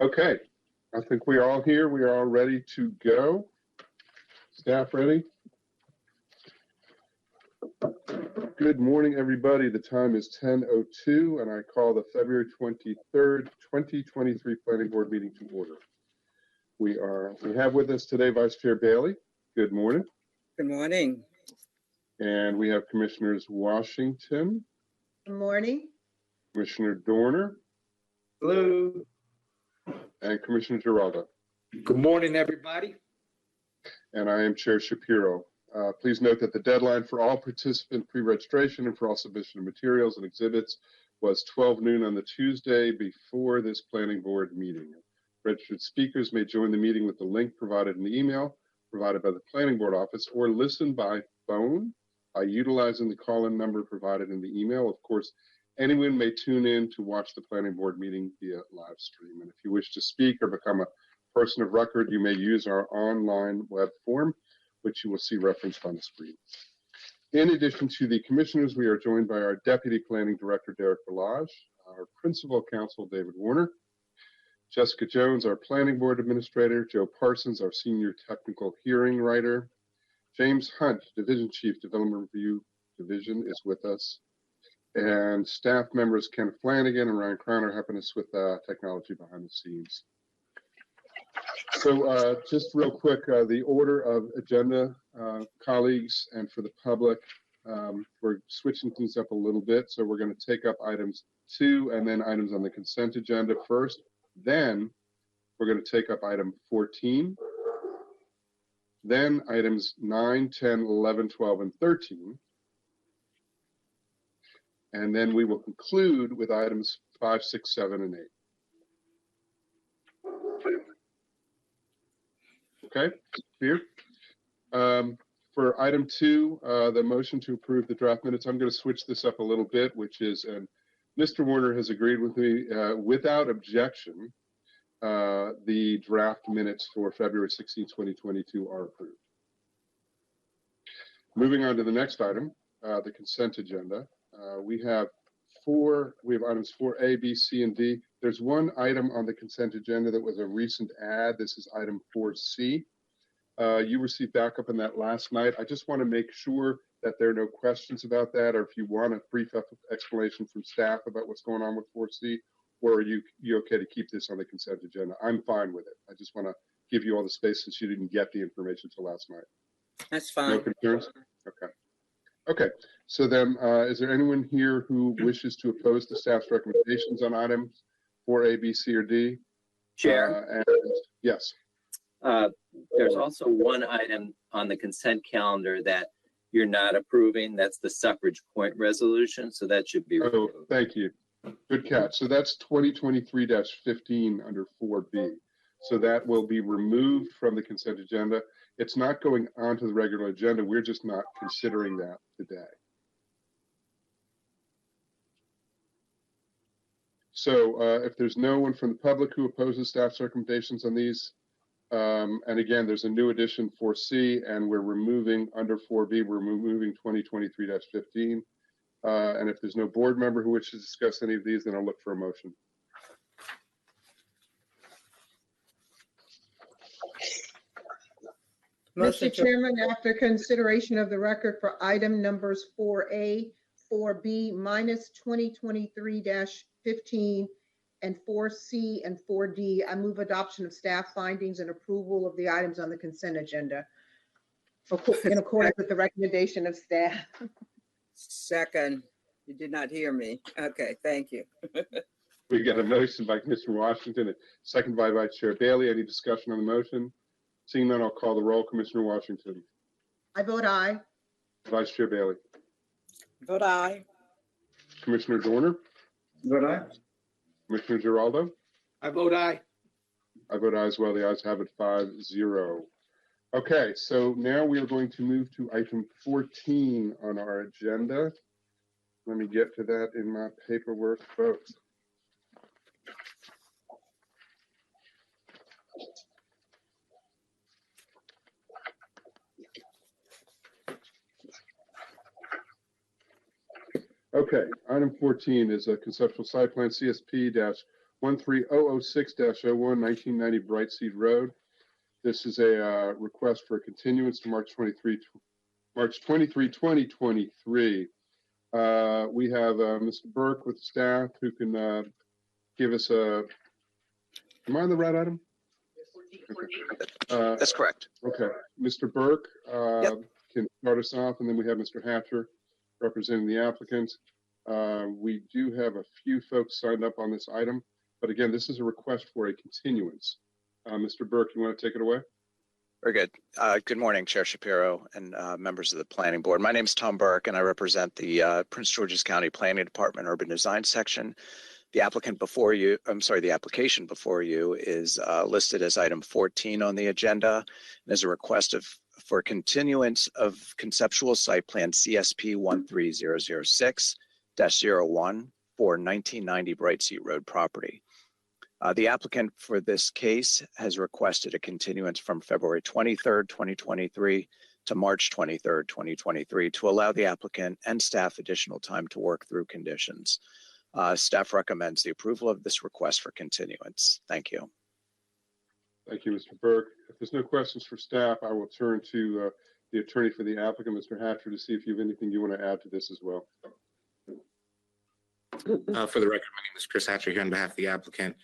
Okay, I think we are all here. We are all ready to go. Staff ready? Good morning, everybody. The time is 10:02, and I call the February 23rd, 2023 Planning Board meeting to order. We have with us today Vice Chair Bailey. Good morning. Good morning. And we have Commissioners Washington. Good morning. Commissioner Dorner. Hello. And Commissioner Giraldo. Good morning, everybody. And I am Chair Shapiro. Please note that the deadline for all participant pre-registration and for all submission of materials and exhibits was 12 noon on the Tuesday before this planning board meeting. Registered speakers may join the meeting with the link provided in the email provided by the planning board office or listen by phone by utilizing the call-in number provided in the email. Of course, anyone may tune in to watch the planning board meeting via live stream. And if you wish to speak or become a person of record, you may use our online web form, which you will see referenced on the screen. In addition to the commissioners, we are joined by our Deputy Planning Director, Derek Balazs, our Principal Counsel, David Warner, Jessica Jones, our Planning Board Administrator, Joe Parsons, our Senior Technical Hearing Writer, James Hunt, Division Chief, Development Review Division, is with us, and staff members Ken Flanagan and Ryan Crowner helping us with technology behind the scenes. So just real quick, the order of agenda, colleagues, and for the public, we're switching things up a little bit. So we're going to take up items 2 and then items on the consent agenda first. Then we're going to take up item 14. Then items 9, 10, 11, 12, and 13. And then we will conclude with items 5, 6, 7, and 8. Okay, clear. For item 2, the motion to approve the draft minutes, I'm going to switch this up a little bit, which is, and Mr. Warner has agreed with me, without objection, the draft minutes for February 16, 2022 are approved. Moving on to the next item, the consent agenda. We have items 4A, B, C, and D. There's one item on the consent agenda that was a recent add. This is item 4C. You received backup on that last night. I just want to make sure that there are no questions about that, or if you want a brief explanation from staff about what's going on with 4C, or are you okay to keep this on the consent agenda? I'm fine with it. I just want to give you all the space since you didn't get the information till last night. That's fine. No concerns? Okay. Okay, so then is there anyone here who wishes to oppose the staff's recommendations on items 4A, B, C, or D? Chair? Yes. There's also one item on the consent calendar that you're not approving. That's the suffrage point resolution, so that should be removed. Oh, thank you. Good catch. So that's 2023-15 under 4B. So that will be removed from the consent agenda. It's not going onto the regular agenda. We're just not considering that today. So if there's no one from the public who opposes staff's recommendations on these, and again, there's a new addition 4C, and we're removing under 4B, we're removing 2023-15. And if there's no board member who wishes to discuss any of these, then I'll look for a motion. Mr. Chairman, after consideration of the record for item numbers 4A, 4B, minus 2023-15, and 4C and 4D, I move adoption of staff findings and approval of the items on the consent agenda in accordance with the recommendation of staff. Second. You did not hear me. Okay, thank you. We got a motion by Commissioner Washington, and second by Vice Chair Bailey. Any discussion on the motion? Seeing none, I'll call the roll. Commissioner Washington. I vote aye. Vice Chair Bailey. Vote aye. Commissioner Dorner. Vote aye. Commissioner Giraldo. I vote aye. I vote aye as well. The ayes have it 5-0. Okay, so now we are going to move to item 14 on our agenda. Let me get to that in my paperwork, folks. Okay, item 14 is a conceptual site plan CSP 13006-01, 1990 Bright Seed Road. This is a request for a continuance to March 23, 2023. We have Mr. Burke with staff who can give us a, am I on the right item? That's correct. Okay, Mr. Burke Yep. can start us off, and then we have Mr. Hatcher representing the applicant. We do have a few folks signed up on this item, but again, this is a request for a continuance. Mr. Burke, you want to take it away? Very good. Good morning, Chair Shapiro and members of the Planning Board. My name is Tom Burke, and I represent the Prince George's County Planning Department Urban Design Section. The application before you is listed as item 14 on the agenda, and is a request for continuance of conceptual site plan CSP 13006-01 for 1990 Bright Seat Road property. The applicant for this case has requested a continuance from February 23rd, 2023 to March 23rd, 2023 to allow the applicant and staff additional time to work through conditions. Staff recommends the approval of this request for continuance. Thank you. Thank you, Mr. Burke. If there's no questions for staff, I will turn to the attorney for the applicant, Mr. Hatcher, to see if you have anything you want to add to this as well. For the record, my name is Chris Hatcher here on behalf of the applicant.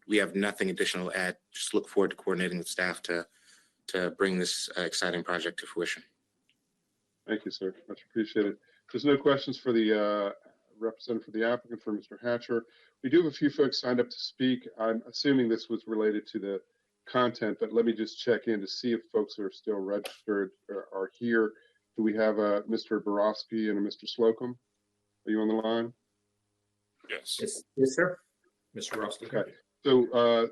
We have nothing additional to add. Just look forward to coordinating with staff to bring this exciting project to fruition. Thank you, sir. Much appreciated. There's no questions for the representative for the applicant, for Mr. Hatcher. We do have a few folks signed up to speak. I'm assuming this was related to the content, but let me just check in to see if folks are still registered or are here. Do we have Mr. Borowski and a Mr. Slocum? Are you on the line? Yes. Yes, sir. Mr. Rusty. Okay.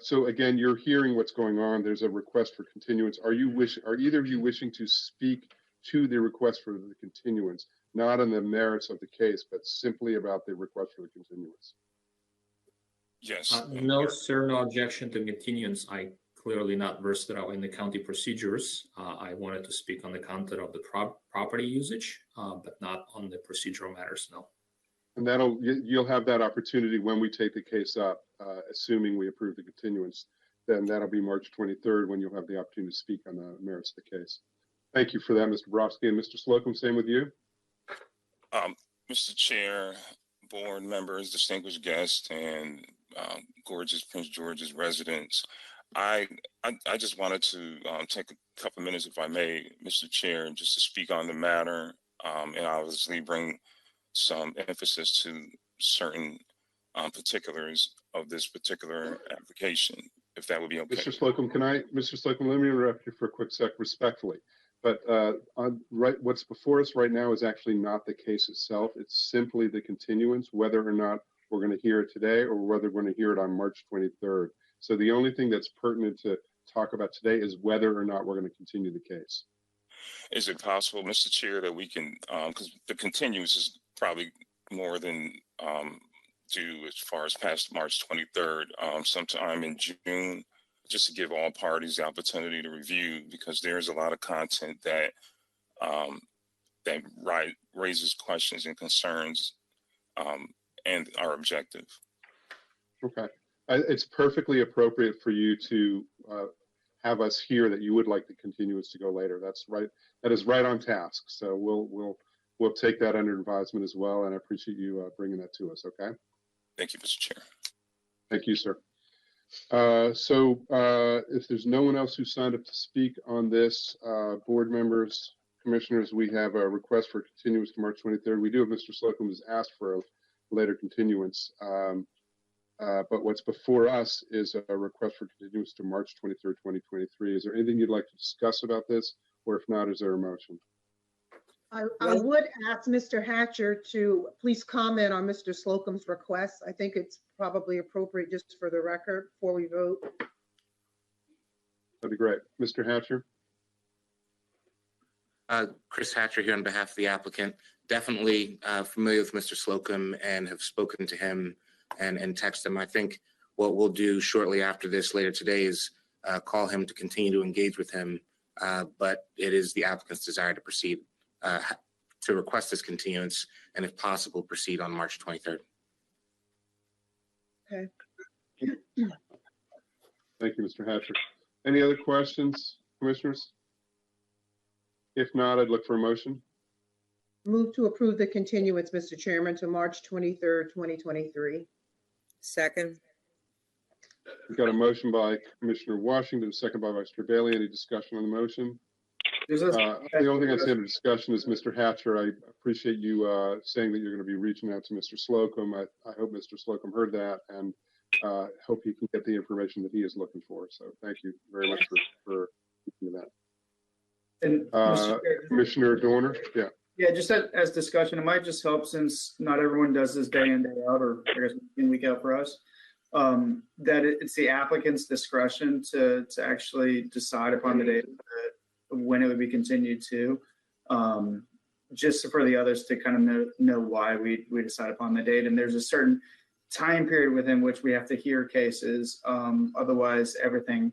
So again, you're hearing what's going on. There's a request for continuance. Are either of you wishing to speak to the request for the continuance, not on the merits of the case, but simply about the request for the continuance? Yes. No, sir, no objection to continuance. I clearly not versed out in the county procedures. I wanted to speak on the content of the property usage, but not on the procedural matters, no. And you'll have that opportunity when we take the case up, assuming we approve the continuance. Then that'll be March 23rd when you'll have the opportunity to speak on the merits of the case. Thank you for that, Mr. Borowski. And Mr. Slocum, same with you. Mr. Chair, board members, distinguished guests, and gorgeous Prince George's residents. I just wanted to take a couple minutes, if I may, Mr. Chair, just to speak on the matter, and obviously bring some emphasis to certain particulars of this particular application, if that would be okay. Mr. Slocum, let me interrupt you for a quick sec, respectfully. But what's before us right now is actually not the case itself. It's simply the continuance, whether or not we're going to hear it today or whether we're going to hear it on March 23rd. So the only thing that's pertinent to talk about today is whether or not we're going to continue the case. Is it possible, Mr. Chair, that we can, because the continuance is probably more than due as far as past March 23rd, sometime in June, just to give all parties the opportunity to review, because there's a lot of content that raises questions and concerns and our objective. Okay. It's perfectly appropriate for you to have us hear that you would like the continuance to go later. That's right. That is right on task. So we'll take that under advisement as well. And I appreciate you bringing that to us. Okay. Thank you, Mr. Chair. Thank you, sir. So if there's no one else who signed up to speak on this, board members, commissioners, we have a request for continuance to March 23rd. We do have Mr. Slocum has asked for a later continuance. But what's before us is a request for continuance to March 23rd, 2023. Is there anything you'd like to discuss about this? Or if not, is there a motion? I would ask Mr. Hatcher to please comment on Mr. Slocum's request. I think it's probably appropriate just for the record before we vote. That'd be great. Mr. Hatcher? Chris Hatcher here on behalf of the applicant. Definitely familiar with Mr. Slocum and have spoken to him and text him. I think what we'll do shortly after this later today is call him to continue to engage with him. But it is the applicant's desire to proceed, to request this continuance, and if possible, proceed on March 23rd. Okay. Thank you, Mr. Hatcher. Any other questions, commissioners? If not, I'd look for a motion. Move to approve the continuance, Mr. Chairman, to March 23rd, 2023. Second, We've got a motion by Commissioner Washington, a second by Vice Chair Bailey. Any discussion on the motion? The only thing I'd say under discussion is, Mr. Hatcher, I appreciate you saying that you're going to be reaching out to Mr. Slocum. I hope Mr. Slocum heard that, and hope he can get the information that he is looking for. So thank you very much for speaking to that. And Mr. Chair, Commissioner Dorner, yeah. yeah, just as discussion, it might just help since not everyone does this day in, day out, or I guess in week out for us, that it's the applicant's discretion to actually decide upon the date of when it would be continued to, just for the others to kind of know why we decide upon the date. And there's a certain time period within which we have to hear cases. Otherwise, everything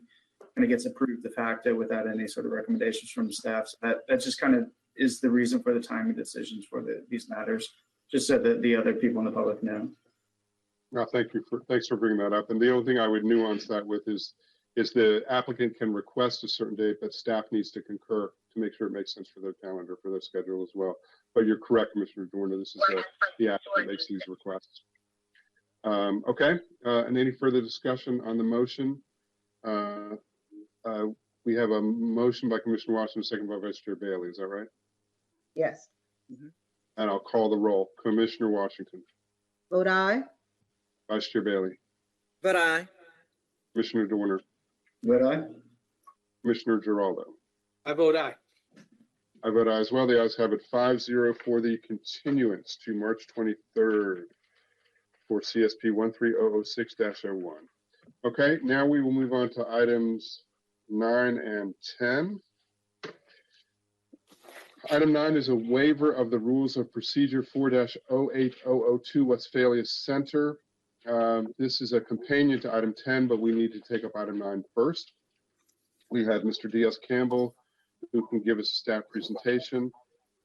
kind of gets approved de facto without any sort of recommendations from staff. So that just kind of is the reason for the timing decisions for these matters, just so that the other people in the public know. No, thanks for bringing that up. And the only thing I would nuance that with is the applicant can request a certain date, but staff needs to concur to make sure it makes sense for their calendar, for their schedule as well. But you're correct, Commissioner Dorner, this is the applicant makes these requests. Okay, and any further discussion on the motion? We have a motion by Commissioner Washington, second by Vice Chair Bailey. Is that right? Yes. And I'll call the roll. Commissioner Washington. Vote aye. Vice Chair Bailey. but aye. Commissioner Dorner. Vote aye. Commissioner Giraldo. I vote aye. I vote aye as well. The ayes have it 5-0 for the continuance to March 23rd for CSP 13006-01. Okay, now we will move on to items 9 and 10. Item 9 is a waiver of the rules of procedure 4-08002 Westphalia Center. This is a companion to item 10, but we need to take up item 9 first. We have Mr. Diaz-Campbell, who can give us a staff presentation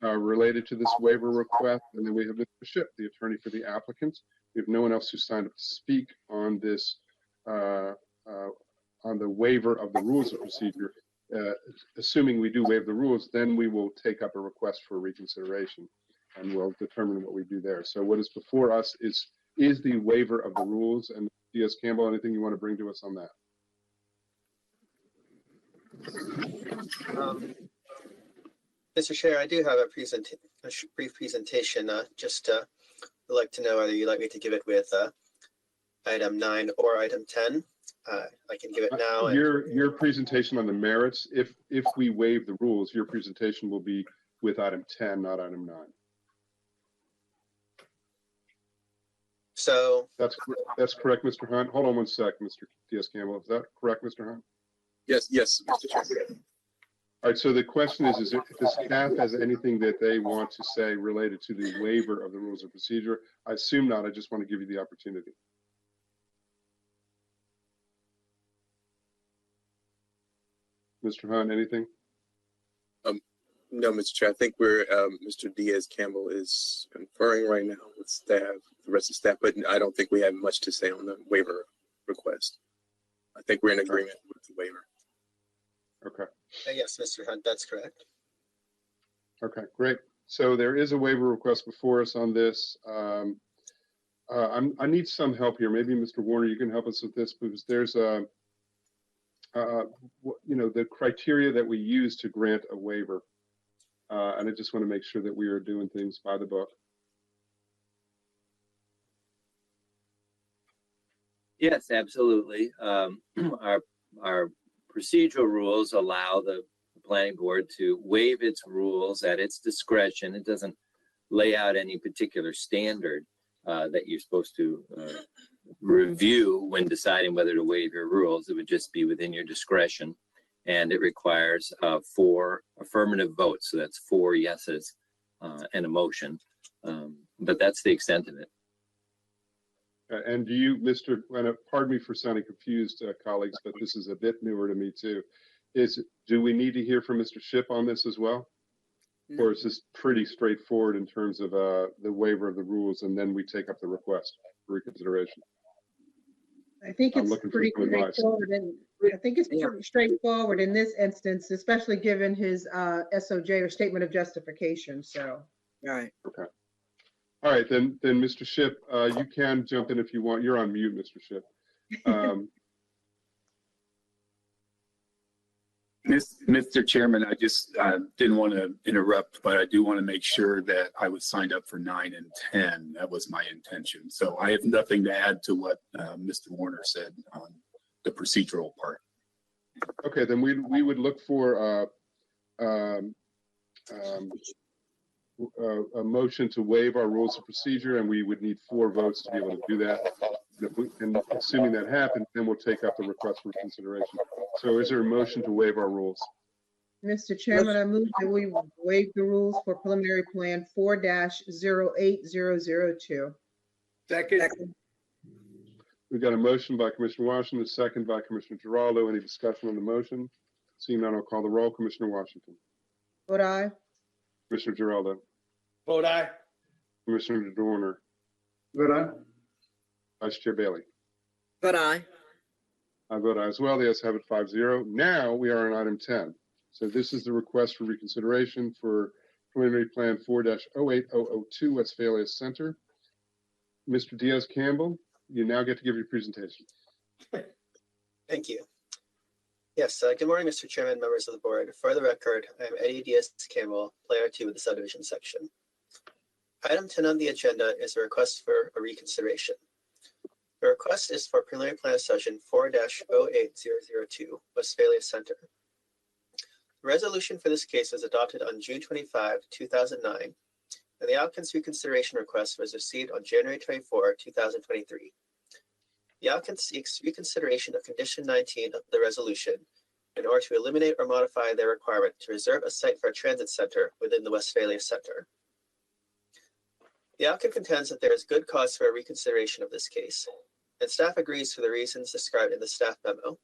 related to this waiver request. And then we have Mr. Shipp, the attorney for the applicant. We have no one else who signed up to speak on this, on the waiver of the rules of procedure. Assuming we do waive the rules, then we will take up a request for reconsideration and we'll determine what we do there. So what is before us is the waiver of the rules. And Diaz-Campbell, anything you want to bring to us on that? Mr. Chair, I do have a brief presentation. Just would like to know whether you'd like me to give it with item 9 or item 10. I can give it now. Your presentation on the merits, if we waive the rules, your presentation will be with item 10, not item 9. So that's correct, Mr. Hunt. Hold on one sec, Mr. Diaz-Campbell. Is that correct, Mr. Hunt? Yes, Mr. Chair. All right, so the question is if the staff has anything that they want to say related to the waiver of the rules of procedure. I assume not. I just want to give you the opportunity. Mr. Hunt, anything? No, Mr. Chair. I think we're Mr. Diaz-Campbell is conferring right now with staff, the rest of staff, but I don't think we have much to say on the waiver request. I think we're in agreement with the waiver. Okay. yes, Mr. Hunt, that's correct. Okay, great. So there is a waiver request before us on this. I need some help here. Maybe Mr. Warner, you can help us with this because there's the criteria that we use to grant a waiver. And I just want to make sure that we are doing things by the book. Yes, absolutely. Our procedural rules allow the planning board to waive its rules at its discretion. It doesn't lay out any particular standard that you're supposed to review when deciding whether to waive your rules. It would just be within your discretion. And it requires 4 affirmative votes. So that's 4 yeses and a motion. But that's the extent of it. And do you, pardon me for sounding confused, colleagues, but this is a bit newer to me too. Do we need to hear from Mr. Shipp on this as well? No. Or is this pretty straightforward in terms of the waiver of the rules and then we take up the request for reconsideration? I think I'm it's looking for pretty some advice. straightforward, and I think it's Yeah. pretty straightforward in this instance, especially given his SOJ or statement of justification, so. All right. All right, then Mr. Ship, you can jump in if you want. You're on mute, Mr. Ship. Mr. Chairman, I just didn't want to interrupt, but I do want to make sure that I was signed up for 9 and 10. That was my intention. So I have nothing to add to what Mr. Warner said on the procedural part. Okay, then we would look for a motion to waive our rules of procedure, and we would need 4 votes to be able to do that. And assuming that happens, then we'll take up the request for consideration. So is there a motion to waive our rules? Mr. Chairman, I move that we waive the rules for preliminary plan 4-08002. Second. We've got a motion by Commissioner Washington, a second by Commissioner Geraldo. Any discussion on the motion? Seeing none, I'll call the roll. Commissioner Washington. Vote aye. Commissioner Geraldo. Vote aye. Commissioner Dorner. Vote aye. Vice Chair Bailey. But I. I vote aye as well. The ayes have it 5-0. Now we are on item 10. So this is the request for reconsideration for preliminary plan 4-08002 Westphalia Center. Mr. Diaz-Campbell, you now get to give your presentation. Thank you. Yes, good morning, Mr. Chairman, members of the board. For the record, I am Eddie Diaz-Campbell, Player 2 with the subdivision section. Item 10 on the agenda is a request for a reconsideration. The request is for preliminary plan session 4-08002 Westphalia Center. The resolution for this case was adopted on June 25, 2009, and the applicant's reconsideration request was received on January 24, 2023. The applicant seeks reconsideration of condition 19 of the resolution in order to eliminate or modify their requirement to reserve a site for a transit center within the Westphalia Center. The applicant contends that there is good cause for a reconsideration of this case, and staff agrees for the reasons described in the staff memo.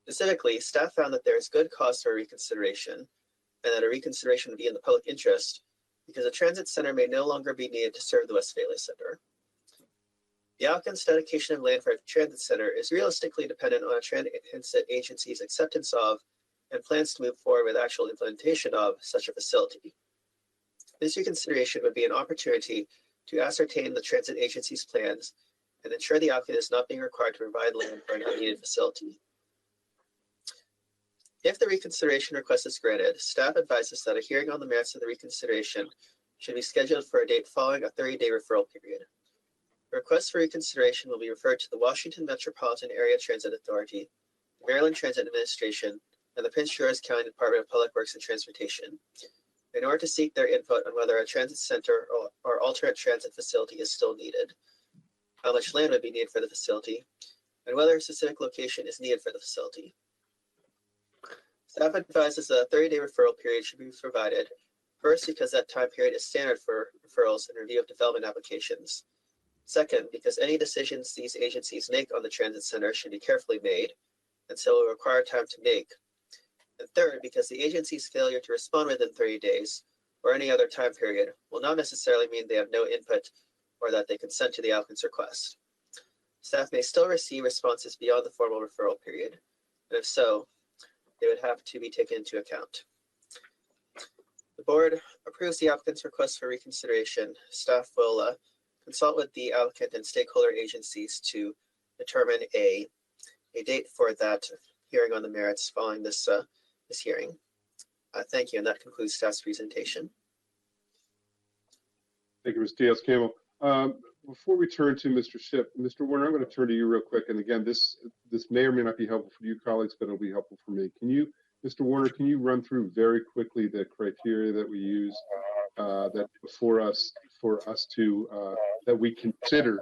Specifically, staff found that there is good cause for a reconsideration and that a reconsideration would be in the public interest because a transit center may no longer be needed to serve the Westphalia Center. The applicant's dedication of land for a transit center is realistically dependent on a transit agency's acceptance of and plans to move forward with actual implementation of such a facility. This reconsideration would be an opportunity to ascertain the transit agency's plans and ensure the applicant is not being required to provide land for an unneeded facility. If the reconsideration request is granted, staff advises that a hearing on the merits of the reconsideration should be scheduled for a date following a 30-day referral period. The request for reconsideration will be referred to the Washington Metropolitan Area Transit Authority, the Maryland Transit Administration, and the Prince George's County Department of Public Works and Transportation in order to seek their input on whether a transit center or alternate transit facility is still needed, how much land would be needed for the facility, and whether a specific location is needed for the facility. Staff advises that a 30-day referral period should be provided, first because that time period is standard for referrals and review of development applications. Second, because any decisions these agencies make on the transit center should be carefully made, and so will require time to make. And third, because the agency's failure to respond within 30 days or any other time period will not necessarily mean they have no input or that they consent to the applicant's request. Staff may still receive responses beyond the formal referral period, and if so, they would have to be taken into account. The board approves the applicant's request for reconsideration. Staff will consult with the applicant and stakeholder agencies to determine a date for that hearing on the merits following this hearing. Thank you, and that concludes staff's presentation. Thank you, Mr. Diaz-Campbell. Before we turn to Mr. Ship, Mr. Warner, I'm going to turn to you real quick. And again, this may or may not be helpful for you colleagues, but it'll be helpful for me. Can you, Mr. Warner, can you run through very quickly the criteria that we use that for us to that we consider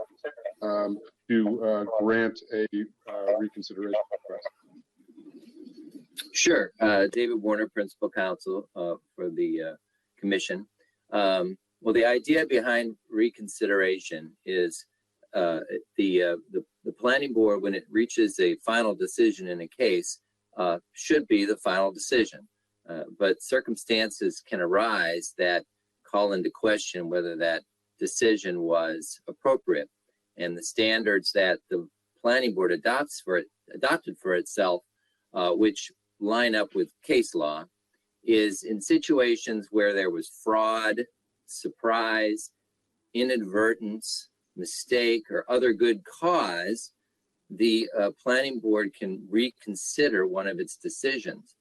to grant a reconsideration request? Sure. David Warner, Principal Counsel for the Commission. Well, the idea behind reconsideration is the Planning Board, when it reaches a final decision in a case, should be the final decision. But circumstances can arise that call into question whether that decision was appropriate. And the standards that the planning board adopted for itself, which line up with case law, is in situations where there was fraud, surprise, inadvertence, mistake, or other good cause, the planning board can reconsider one of its decisions.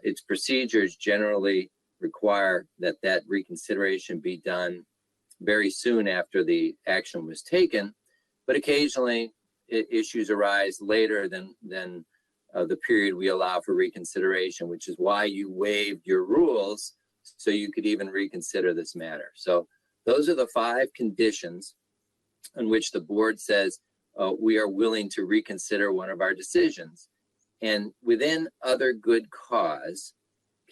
Its procedures generally require that that reconsideration be done very soon after the action was taken, but occasionally issues arise later than the period we allow for reconsideration, which is why you waived your rules so you could even reconsider this matter. So those are the 5 conditions on which the board says we are willing to reconsider one of our decisions. And within other good cause,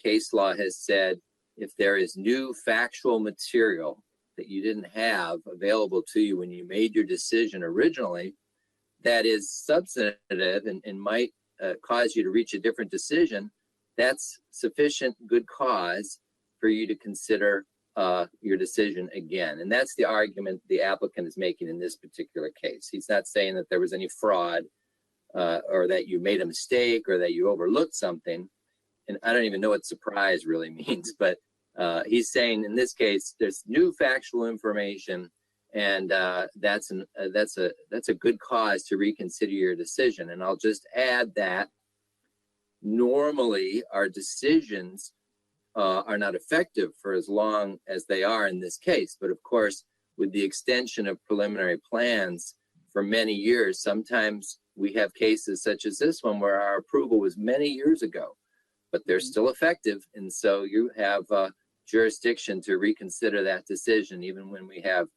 case law has said if there is new factual material that you didn't have available to you when you made your decision originally, that is substantive and might cause you to reach a different decision, that's sufficient good cause for you to consider your decision again. And that's the argument the applicant is making in this particular case. He's not saying that there was any fraud or that you made a mistake or that you overlooked something. And I don't even know what surprise really means, but he's saying in this case, there's new factual information, and that's a good cause to reconsider your decision. And I'll just add that normally our decisions are not effective for as long as they are in this case. But of course, with the extension of preliminary plans for many years, sometimes we have cases such as this one where our approval was many years ago, but they're still effective. And so you have jurisdiction to reconsider that decision, even when we have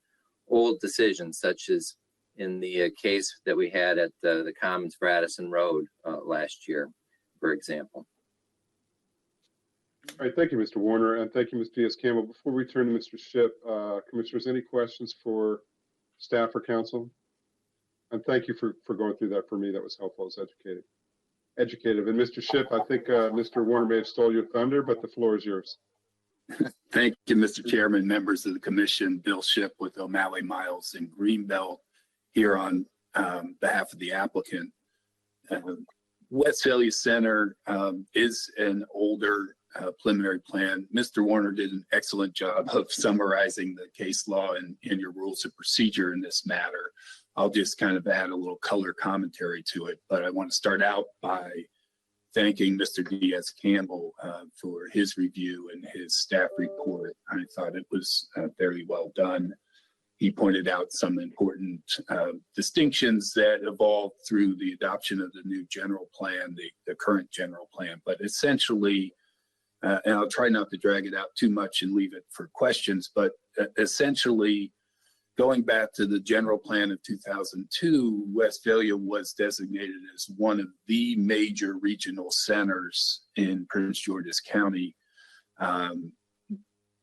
old decisions, such as in the case that we had at the Commons for Addison Road last year, for example. All right, thank you, Mr. Warner, and thank you, Ms. Diaz-Campbell. Before we turn to Mr. Shipp, Commissioners, any questions for staff or council? And thank you for going through that for me. That was helpful. It was educative. And Mr. Shipp, I think Mr. Warner may have stole your thunder, but the floor is yours. Thank you, Mr. Chairman, members of the commission. Bill Shipp with O'Malley Miles and Greenbelt here on behalf of the applicant. Westphalia Center is an older preliminary plan. Mr. Warner did an excellent job of summarizing the case law and your rules of procedure in this matter. I'll just kind of add a little color commentary to it, but I want to start out by thanking Mr. Diaz-Campbell for his review and his staff report. I thought it was very well done. He pointed out some important distinctions that evolved through the adoption of the new general plan, the current general plan, but essentially, and I'll try not to drag it out too much and leave it for questions, but essentially, going back to the general plan of 2002, Westphalia was designated as one of the major regional centers in Prince George's County.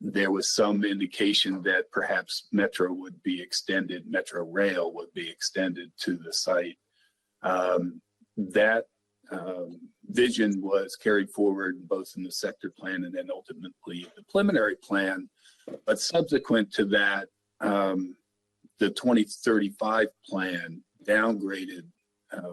There was some indication that perhaps Metro would be extended, Metro Rail would be extended to the site. That vision was carried forward both in the sector plan and then ultimately the preliminary plan. But subsequent to that, the 2035 plan downgraded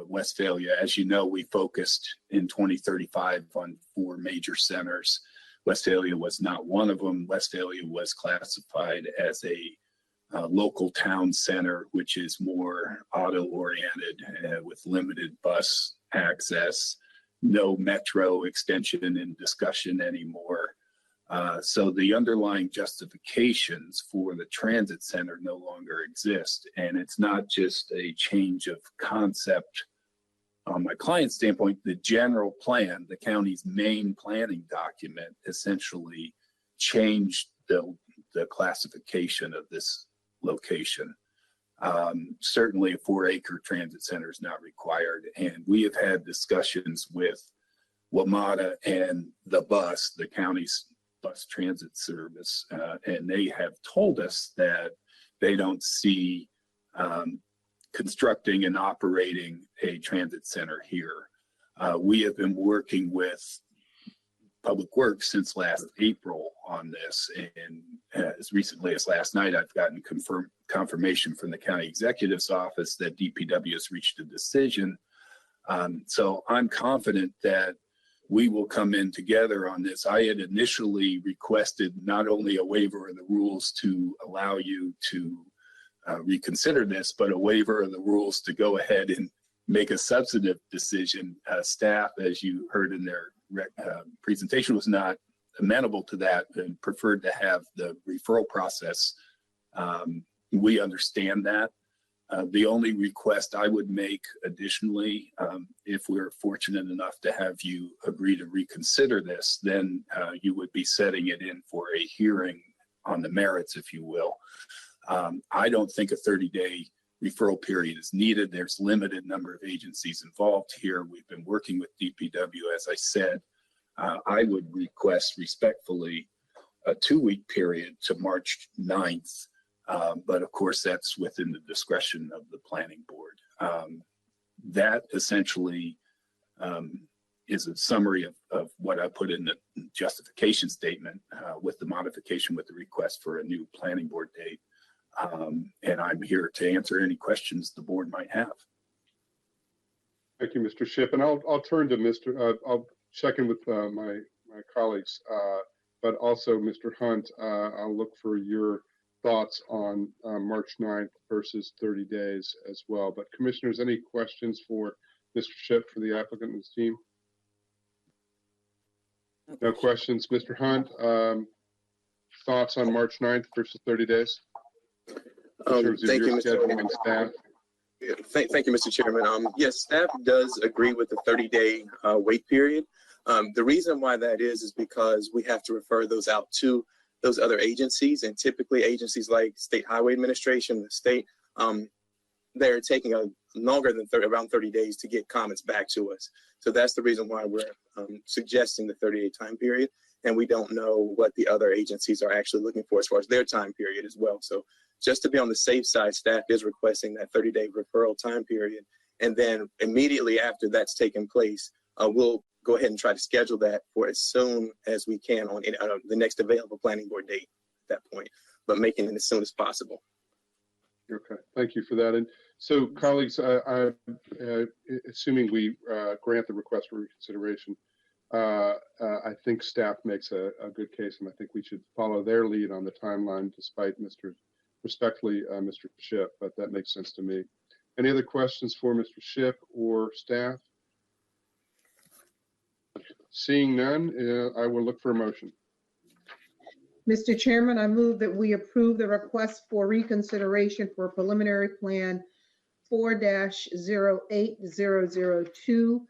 Westphalia. As you know, we focused in 2035 on 4 major centers. Westphalia was not one of them. Westphalia was classified as a local town center, which is more auto-oriented with limited bus access, no metro extension in discussion anymore. So the underlying justifications for the transit center no longer exist. And it's not just a change of concept. On my client's standpoint, the general plan, the county's main planning document, essentially changed the classification of this location. Certainly a 4-acre transit center is not required. And we have had discussions with WMATA and the county's bus transit service, and they have told us that they don't see constructing and operating a transit center here. We have been working with Public Works since last April on this, and as recently as last night, I've gotten confirmation from the county executive's office that DPW has reached a decision. So I'm confident that we will come in together on this. I had initially requested not only a waiver of the rules to allow you to reconsider this, but a waiver of the rules to go ahead and make a substantive decision. Staff, as you heard in their presentation, was not amenable to that and preferred to have the referral process. We understand that. The only request I would make additionally, if we're fortunate enough to have you agree to reconsider this, then you would be setting it in for a hearing on the merits, if you will. I don't think a 30-day referral period is needed. There's limited number of agencies involved here. We've been working with DPW, as I said. I would request respectfully a 2-week period to March 9th. But of course, that's within the discretion of the planning board. That essentially is a summary of what I put in the justification statement with the modification with the request for a new planning board date. And I'm here to answer any questions the board might have. Thank you, Mr. Shipp. And I'll turn to I'll check in with my colleagues, but also Mr. Hunt, I'll look for your thoughts on March 9th versus 30 days as well. But commissioners, any questions for Mr. Shipp, for the applicant and his team? No questions. Mr. Hunt, thoughts on March 9th versus 30 days? Thank you, Mr. And staff. Thank you, Mr. Chairman. Yes, staff does agree with the 30-day wait period. The reason why that is because we have to refer those out to those other agencies, and typically agencies like State Highway Administration, the state, they're taking longer than around 30 days to get comments back to us. So that's the reason why we're suggesting the 30-day time period, and we don't know what the other agencies are actually looking for as far as their time period as well. So just to be on the safe side, staff is requesting that 30-day referral time period, and then immediately after that's taken place, we'll go ahead and try to schedule that for as soon as we can on the next available planning board date at that point, but making it as soon as possible. Okay, thank you for that. And so, colleagues, assuming we grant the request for reconsideration, I think staff makes a good case, and I think we should follow their lead on the timeline, despite respectfully, Mr. Shipp, but that makes sense to me. Any other questions for Mr. Shipp or staff? Seeing none, I will look for a motion. Mr. Chairman, I move that we approve the request for reconsideration for preliminary plan 4-08002,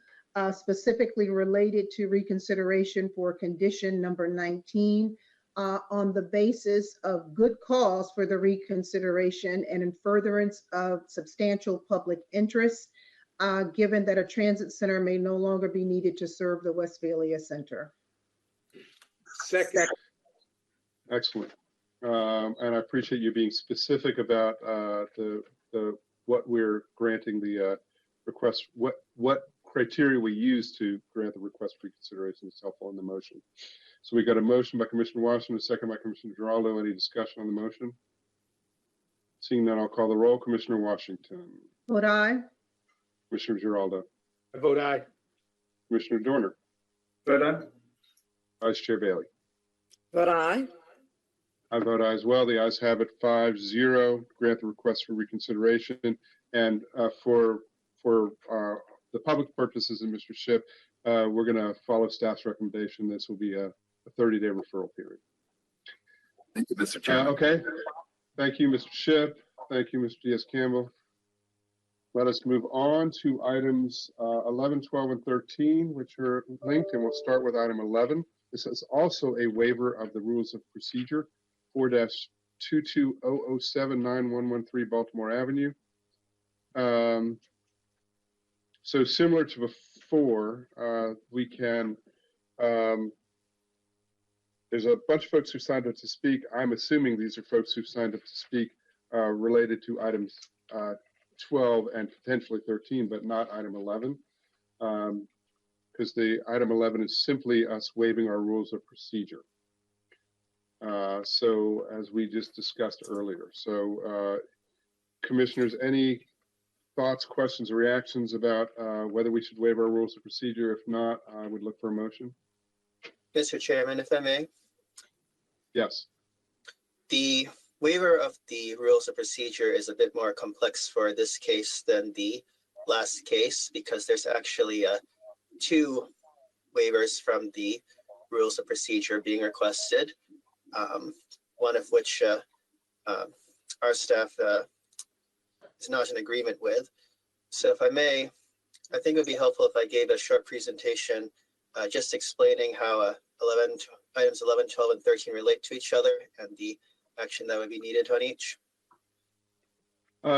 specifically related to reconsideration for condition number 19, on the basis of good cause for the reconsideration and in furtherance of substantial public interest, given that a transit center may no longer be needed to serve the Westphalia Center. Second. Excellent. And I appreciate you being specific about what we're granting the request, what criteria we use to grant the request for reconsideration is helpful in the motion. So we got a motion by Commissioner Washington, a second by Commissioner Giraldo. Any discussion on the motion? Seeing none, I'll call the roll. Commissioner Washington. Vote aye. Commissioner Giraldo. I vote aye. Commissioner Dorner. Vote aye. Vice Chair Bailey. Vote aye. I vote aye as well. The ayes have it 5-0. Grant the request for reconsideration. And for the public purposes of Mr. Shipp, we're going to follow staff's recommendation. This will be a 30-day referral period. Thank you, Mr. Chairman. Okay. Thank you, Mr. Shipp. Thank you, Mr. Diaz-Campbell. Let us move on to items 11, 12, and 13, which are linked, and we'll start with item 11. This is also a waiver of the rules of procedure, 4-220079113 Baltimore Avenue. So similar to before, we can, there's a bunch of folks who signed up to speak. I'm assuming these are folks who signed up to speak related to items 12 and potentially 13, but not item 11. Because the item 11 is simply us waiving our rules of procedure. So as we just discussed earlier. So commissioners, any thoughts, questions, or reactions about whether we should waive our rules of procedure? If not, I would look for a motion. Mr. Chairman, if I may, Yes. the waiver of the rules of procedure is a bit more complex for this case than the last case because there's actually two waivers from the rules of procedure being requested, one of which our staff is not in agreement with. So if I may, I think it would be helpful if I gave a short presentation just explaining how items 11, 12, and 13 relate to each other and the action that would be needed on each.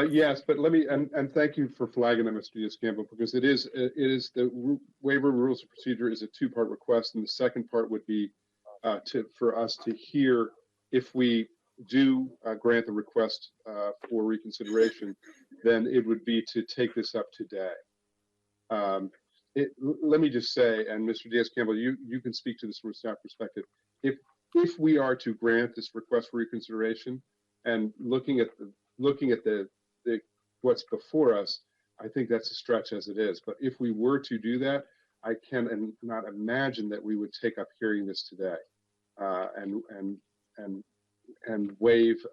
Yes, but let me, and thank you for flagging that, Mr. Diaz-Campbell, because it is the waiver rules of procedure is a two-part request, and the second part would be for us to hear if we do grant the request for reconsideration, then it would be to take this up today. Let me just say, and Mr. Diaz-Campbell, you can speak to this from a staff perspective. If we are to grant this request for reconsideration, and looking at the what's before us, I think that's a stretch as it is. But if we were to do that, I cannot imagine that we would take up hearing this today and waive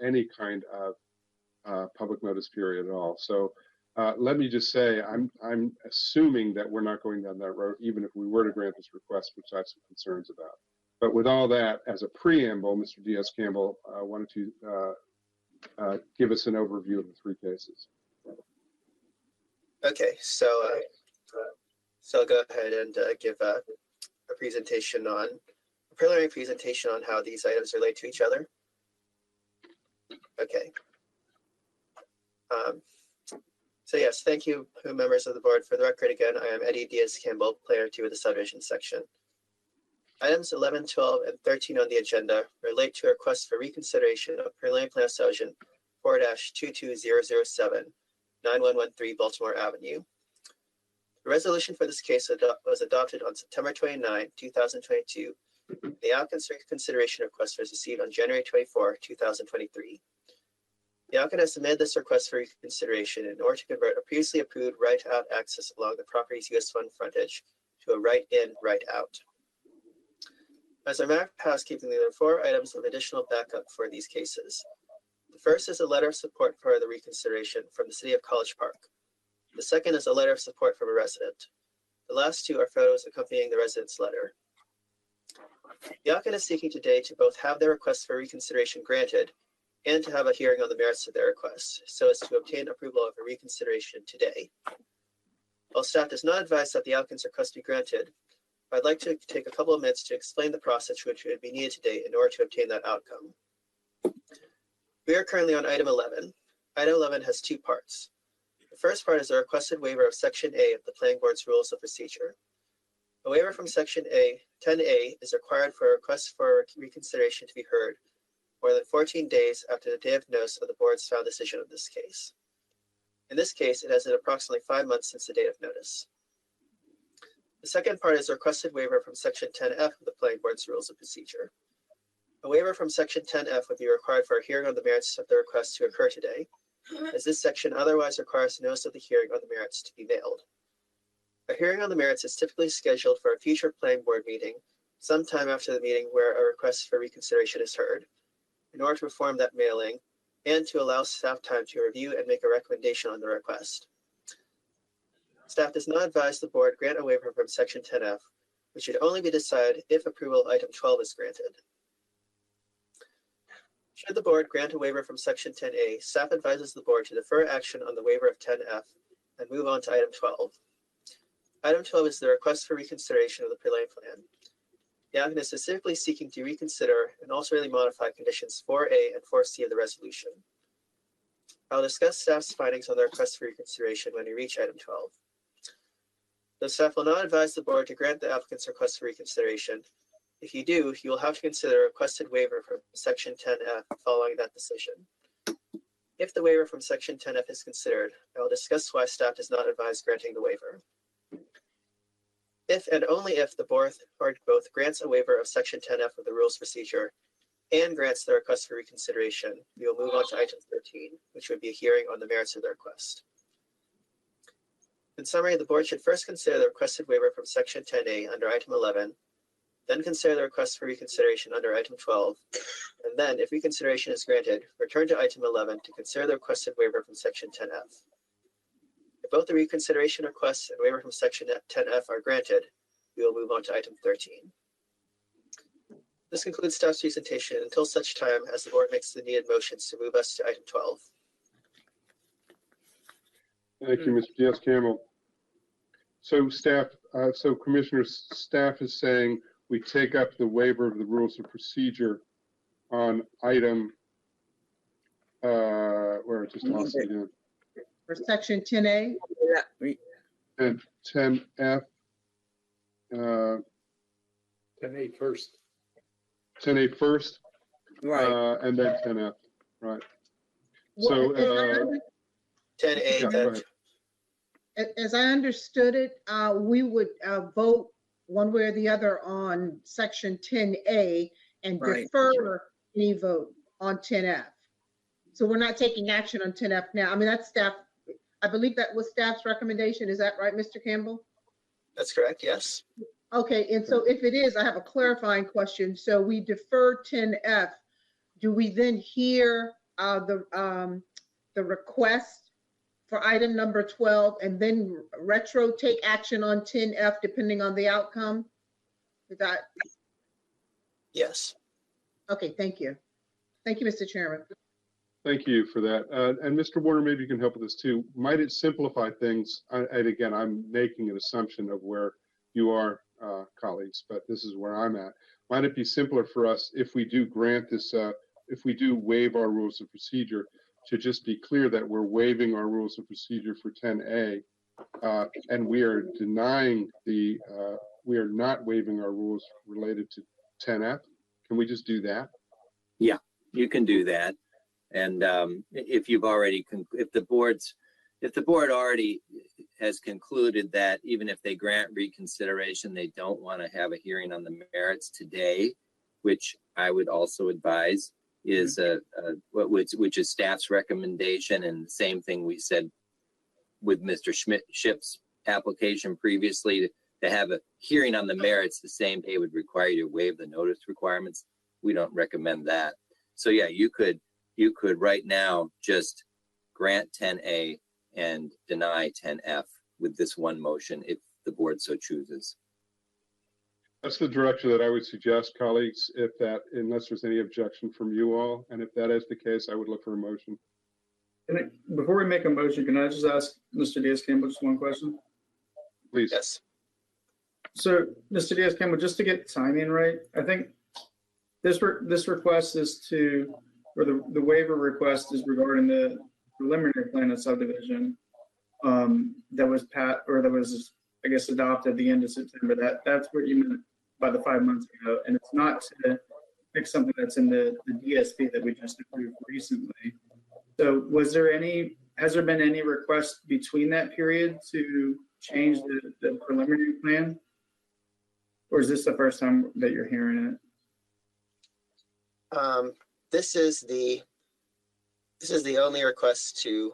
any kind of public notice period at all. So let me just say, I'm assuming that we're not going down that road, even if we were to grant this request, which I have some concerns about. But with all that as a preamble, Mr. Diaz-Campbell wanted to give us an overview of the three cases. Okay, so I'll go ahead and give a preliminary presentation on how these items relate to each other. Okay. So yes, thank you, members of the board. For the record, again, I am Eddie Diaz-Campbell, Player 2 of the Subdivision Section. Items 11, 12, and 13 on the agenda relate to a request for reconsideration of preliminary plan of subdivision 4-22007, 9113 Baltimore Avenue. The resolution for this case was adopted on September 29, 2022. The applicant's reconsideration request was received on January 24, 2023. The applicant has submitted this request for reconsideration in order to convert a previously approved right-out access along the property's US Fund frontage to a right-in, right-out. As a matter of housekeeping, there are 4 items of additional backup for these cases. The first is a letter of support for the reconsideration from the City of College Park. The second is a letter of support from a resident. The last 2 are photos accompanying the resident's letter. The applicant is seeking today to both have their request for reconsideration granted and to have a hearing on the merits of their request, so as to obtain approval of a reconsideration today. While staff does not advise that the applicant's request be granted, I'd like to take a couple of minutes to explain the process which would be needed today in order to obtain that outcome. We are currently on item 11. Item 11 has 2 parts. The first part is a requested waiver of Section A of the Planning Board's Rules of Procedure. A waiver from Section 10A is required for a request for reconsideration to be heard more than 14 days after the day of notice of the board's final decision of this case. In this case, it has been approximately 5 months since the date of notice. The second part is a requested waiver from Section 10F of the Planning Board's Rules of Procedure. A waiver from Section 10F would be required for a hearing on the merits of the request to occur today, as this section otherwise requires notice of the hearing on the merits to be mailed. A hearing on the merits is typically scheduled for a future Planning Board meeting sometime after the meeting where a request for reconsideration is heard, in order to perform that mailing and to allow staff time to review and make a recommendation on the request. Staff does not advise the board grant a waiver from Section 10F, which should only be decided if approval of item 12 is granted. Should the board grant a waiver from Section 10A, staff advises the board to defer action on the waiver of 10F and move on to item 12. Item 12 is the request for reconsideration of the preliminary plan. The applicant is specifically seeking to reconsider and ultimately modify conditions 4A and 4C of the resolution. I'll discuss staff's findings on the request for reconsideration when we reach item 12. The staff will not advise the board to grant the applicant's request for reconsideration. If you do, you will have to consider a requested waiver from Section 10F following that decision. If the waiver from Section 10F is considered, I will discuss why staff does not advise granting the waiver. If and only if the board both grants a waiver of section 10F of the rules procedure and grants the request for reconsideration, we will move on to item 13, which would be a hearing on the merits of the request. In summary, the board should first consider the requested waiver from section 10A under item 11, then consider the request for reconsideration under item 12, and then, if reconsideration is granted, return to item 11 to consider the requested waiver from section 10F. If both the reconsideration requests and waiver from section 10F are granted, we will move on to item 13. This concludes staff's presentation until such time as the board makes the needed motions to move us to item 12. Thank you, Mr. Diaz-Campbell. So Commissioners, staff is saying we take up the waiver of the rules of procedure on item, where it just lost it again. For section 10A? And 10F. 10A first. 10A first. Right. And then 10F, right. Well, So, 10A, yeah, go ahead. as I understood it, we would vote one way or the other on section 10A and Right. defer any vote on 10F. So we're not taking action on 10F now. I mean, that's staff, I believe that was staff's recommendation. Is that right, Mr. Campbell? That's correct, yes. Okay, and so if it is, I have a clarifying question. So we defer 10F. Do we then hear the request for item number 12 and then retro take action on 10F depending on the outcome? Is that? Yes. Okay, thank you. Thank you, Mr. Chairman. Thank you for that. And Mr. Warner, maybe you can help with this too. Might it simplify things? And again, I'm making an assumption of where you are, colleagues, but this is where I'm at. Might it be simpler for us if we do grant this, if we do waive our rules of procedure, to just be clear that we're waiving our rules of procedure for 10A, and we are denying the, we are not waiving our rules related to 10F? Can we just do that? Yeah, you can do that. And if you've already, if the board already has concluded that even if they grant reconsideration, they don't want to have a hearing on the merits today, which I would also advise is which is staff's recommendation, and the same thing we said with Mr. Ship's application previously, to have a hearing on the merits the same day would require you to waive the notice requirements. We don't recommend that. So yeah, you could right now just grant 10A and deny 10F with this one motion if the board so chooses. That's the direction that I would suggest, colleagues, if that, unless there's any objection from you all. And if that is the case, I would look for a motion. Before we make a motion, can I just ask Mr. Diaz-Campbell just one question? Please. Yes. So, Mr. Diaz-Campbell, just to get timing right, I think this request is to, or the waiver request is regarding the preliminary plan of subdivision that was I guess adopted at the end of September. That's what you meant by the 5 months ago, and it's not to fix something that's in the DSP that we just approved recently. So has there been any request between that period to change the preliminary plan? Or is this the first time that you're hearing it? This is the only request to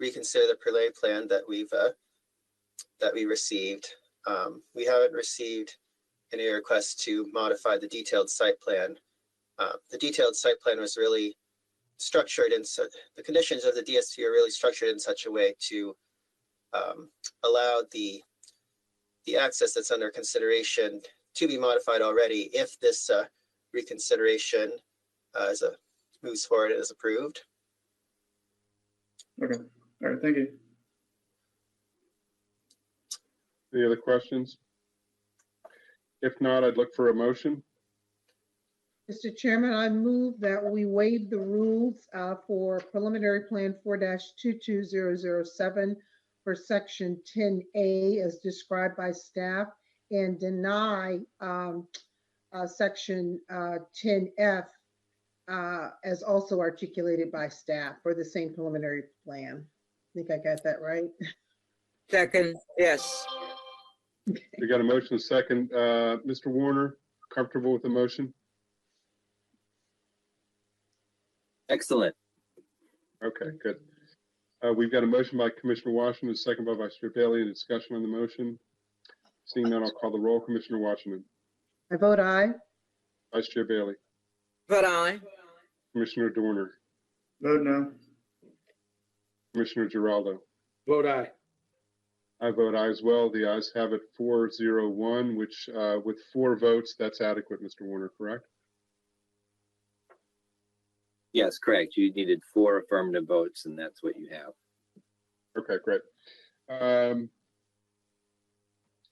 reconsider the preliminary plan that we received. We haven't received any requests to modify the detailed site plan. The detailed site plan was really structured in the conditions of the DSP are really structured in such a way to allow the access that's under consideration to be modified already if this reconsideration moves forward and is approved. Okay. All right. Thank you. Any other questions? If not, I'd look for a motion. Mr. Chairman, I move that we waive the rules for preliminary plan 4-22007 for section 10A as described by staff and deny section 10F as also articulated by staff for the same preliminary plan. I think I got that right. Second, yes. We got a motion, a second. Mr. Warner, comfortable with the motion? Excellent. Okay, good. We've got a motion by Commissioner Washington, a second by Vice Chair Bailey. Any discussion on the motion? Seeing none, I'll call the roll. Commissioner Washington. I vote aye. Vice Chair Bailey. Vote aye. Commissioner Dorner. Vote no. Commissioner Giraldo. Vote aye. I vote aye as well. The ayes have it 4-0-1, which with 4 votes, that's adequate, Mr. Warner, correct? Yes, correct. You needed 4 affirmative votes, and that's what you have. Okay, great.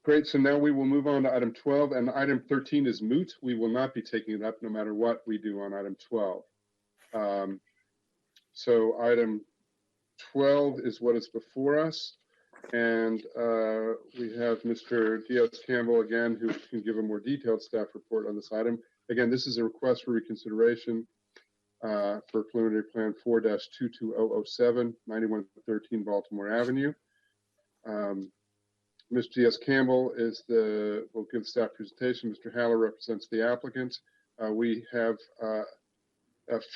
Great, so now we will move on to item 12, and item 13 is moot. We will not be taking it up no matter what we do on item 12. So item 12 is what is before us, and we have Mr. Diaz-Campbell again, who can give a more detailed staff report on this item. Again, this is a request for reconsideration for preliminary plan 4-22007, 9113 Baltimore Avenue. Mr. Diaz-Campbell will give the staff presentation. Mr. Haller represents the applicant. We have a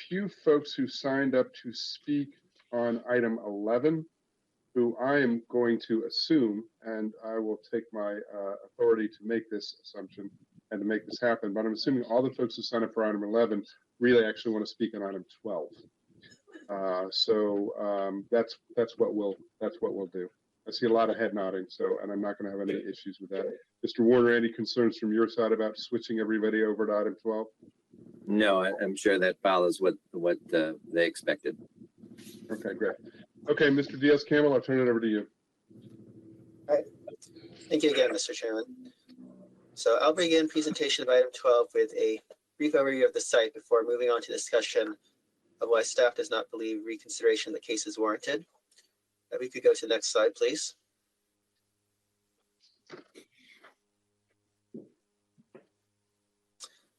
few folks who signed up to speak on item 11, who I am going to assume, and I will take my authority to make this assumption and to make this happen, but I'm assuming all the folks who signed up for item 11 really actually want to speak on item 12. That's what we'll do. I see a lot of head nodding, and I'm not going to have any issues with that. Mr. Warner, any concerns from your side about switching everybody over to item 12? No, I'm sure that follows what they expected. Okay, great. Okay, Mr. Diaz-Campbell, I'll turn it over to you. All right. Thank you again, Mr. Chairman. So I'll begin presentation of item 12 with a brief overview of the site before moving on to discussion of why staff does not believe reconsideration of the case is warranted. We could go to the next slide, please.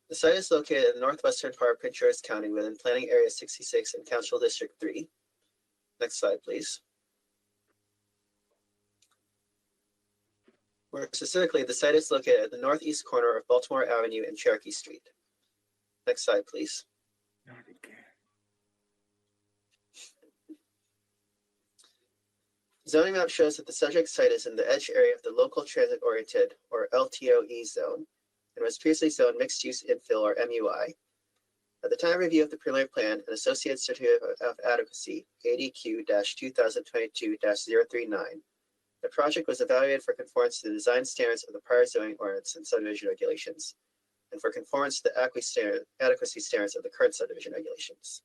The site is located in the northwestern part of Prince George's County within Planning Area 66 and Council District 3. Next slide, please. More specifically, the site is located at the northeast corner of Baltimore Avenue and Cherokee Street. Next slide, please. Zoning map shows that the subject site is in the edge area of the local transit oriented, or LTOE zone, and was previously zoned mixed use infill, or MUI. At the time of review of the preliminary plan and associated certificate of adequacy, ADQ-2022-039, the project was evaluated for conformance to the design standards of the prior zoning ordinance and subdivision regulations, and for conformance to the adequacy standards of the current subdivision regulations.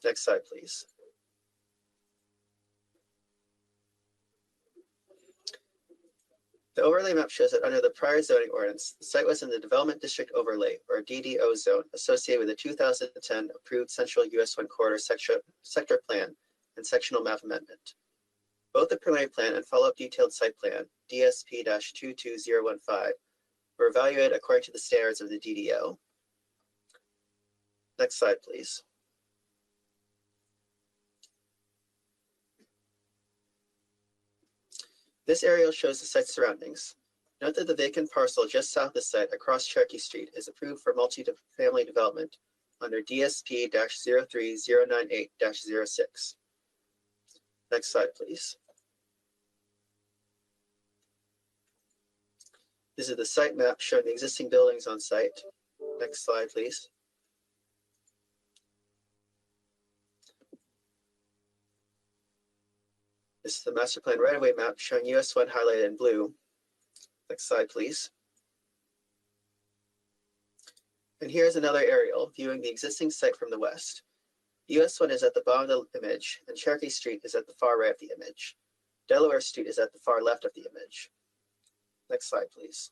Next slide, please. The overlay map shows that under the prior zoning ordinance, the site was in the Development District Overlay, or DDO zone, associated with the 2010 approved Central US 1 Corridor Sector Plan and Sectional Map Amendment. Both the preliminary plan and follow-up detailed site plan, DSP-22015, were evaluated according to the standards of the DDO. Next slide, please. This aerial shows the site's surroundings. Note that the vacant parcel just south of the site across Cherokee Street is approved for multi-family development under DSP-03098-06. Next slide, please. This is the site map showing the existing buildings on site. Next slide, please. This is the master plan right-of-way map showing US 1 highlighted in blue. Next slide, please. And here's another aerial viewing the existing site from the west. US 1 is at the bottom of the image, and Cherokee Street is at the far right of the image. Delaware Street is at the far left of the image. Next slide, please.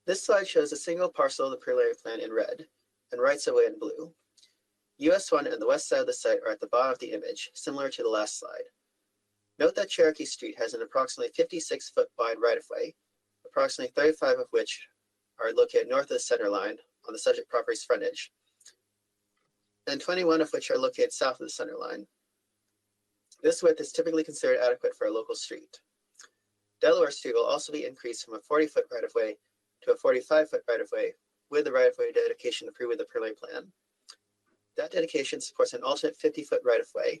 This slide shows a single parcel of the preliminary plan in red and rights of way in blue. US 1 and the west side of the site are at the bottom of the image, similar to the last slide. Note that Cherokee Street has an approximately 56-foot wide right-of-way, approximately 35 of which are located north of the center line on the subject property's frontage, and 21 of which are located south of the center line. This width is typically considered adequate for a local street. Delaware Street will also be increased from a 40-foot right-of-way to a 45-foot right-of-way with the right-of-way dedication approved with the preliminary plan. That dedication supports an alternate 50-foot right-of-way,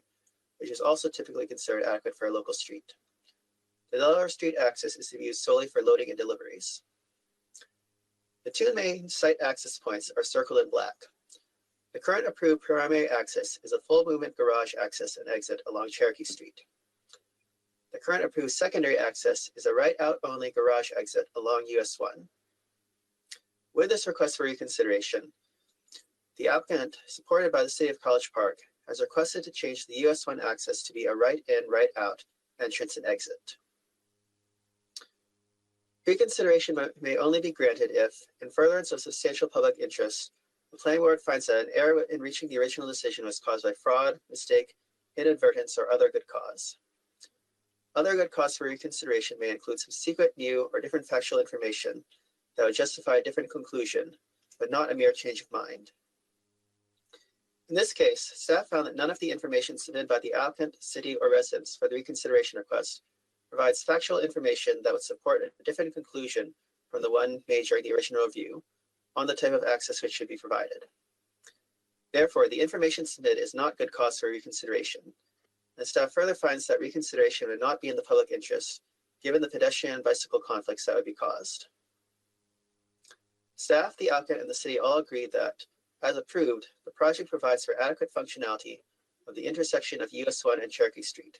which is also typically considered adequate for a local street. The Delaware Street access is to be used solely for loading and deliveries. The two main site access points are circled in black. The current approved primary access is a full movement garage access and exit along Cherokee Street. The current approved secondary access is a right out only garage exit along US 1. With this request for reconsideration, the applicant, supported by the City of College Park, has requested to change the US 1 access to be a right in, right out entrance and exit. Reconsideration may only be granted if, in furtherance of substantial public interest, the planning board finds that an error in reaching the original decision was caused by fraud, mistake, inadvertence, or other good cause. Other good cause for reconsideration may include some secret, new, or different factual information that would justify a different conclusion, but not a mere change of mind. In this case, staff found that none of the information submitted by the applicant, city, or residents for the reconsideration request provides factual information that would support a different conclusion from the one made during the original review on the type of access which should be provided. Therefore, the information submitted is not good cause for reconsideration, and staff further finds that reconsideration would not be in the public interest, given the pedestrian and bicycle conflicts that would be caused. Staff, the applicant, and the city all agree that, as approved, the project provides for adequate functionality of the intersection of US 1 and Cherokee Street,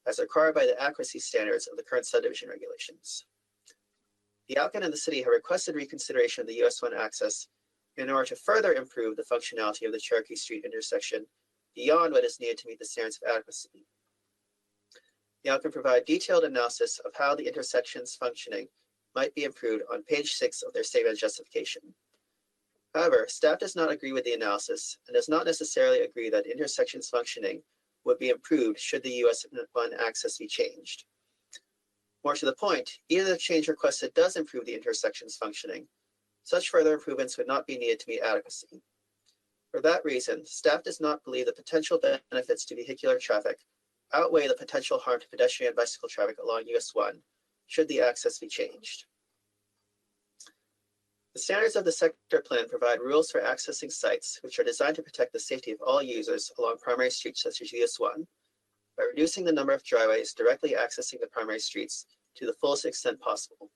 as required by the accuracy standards of the current subdivision regulations. The applicant and the city have requested reconsideration of the US 1 access in order to further improve the functionality of the Cherokee Street intersection beyond what is needed to meet the standards of adequacy. The applicant provide detailed analysis of how the intersection's functioning might be improved on page 6 of their statement of justification. However, staff does not agree with the analysis and does not necessarily agree that the intersection's functioning would be improved should the US 1 access be changed. More to the point, even if the change requested does improve the intersection's functioning, such further improvements would not be needed to meet adequacy. For that reason, staff does not believe the potential benefits to vehicular traffic outweigh the potential harm to pedestrian and bicycle traffic along US 1 should the access be changed. The standards of the sector plan provide rules for accessing sites which are designed to protect the safety of all users along primary streets such as US 1 by reducing the number of driveways directly accessing the primary streets to the fullest extent possible.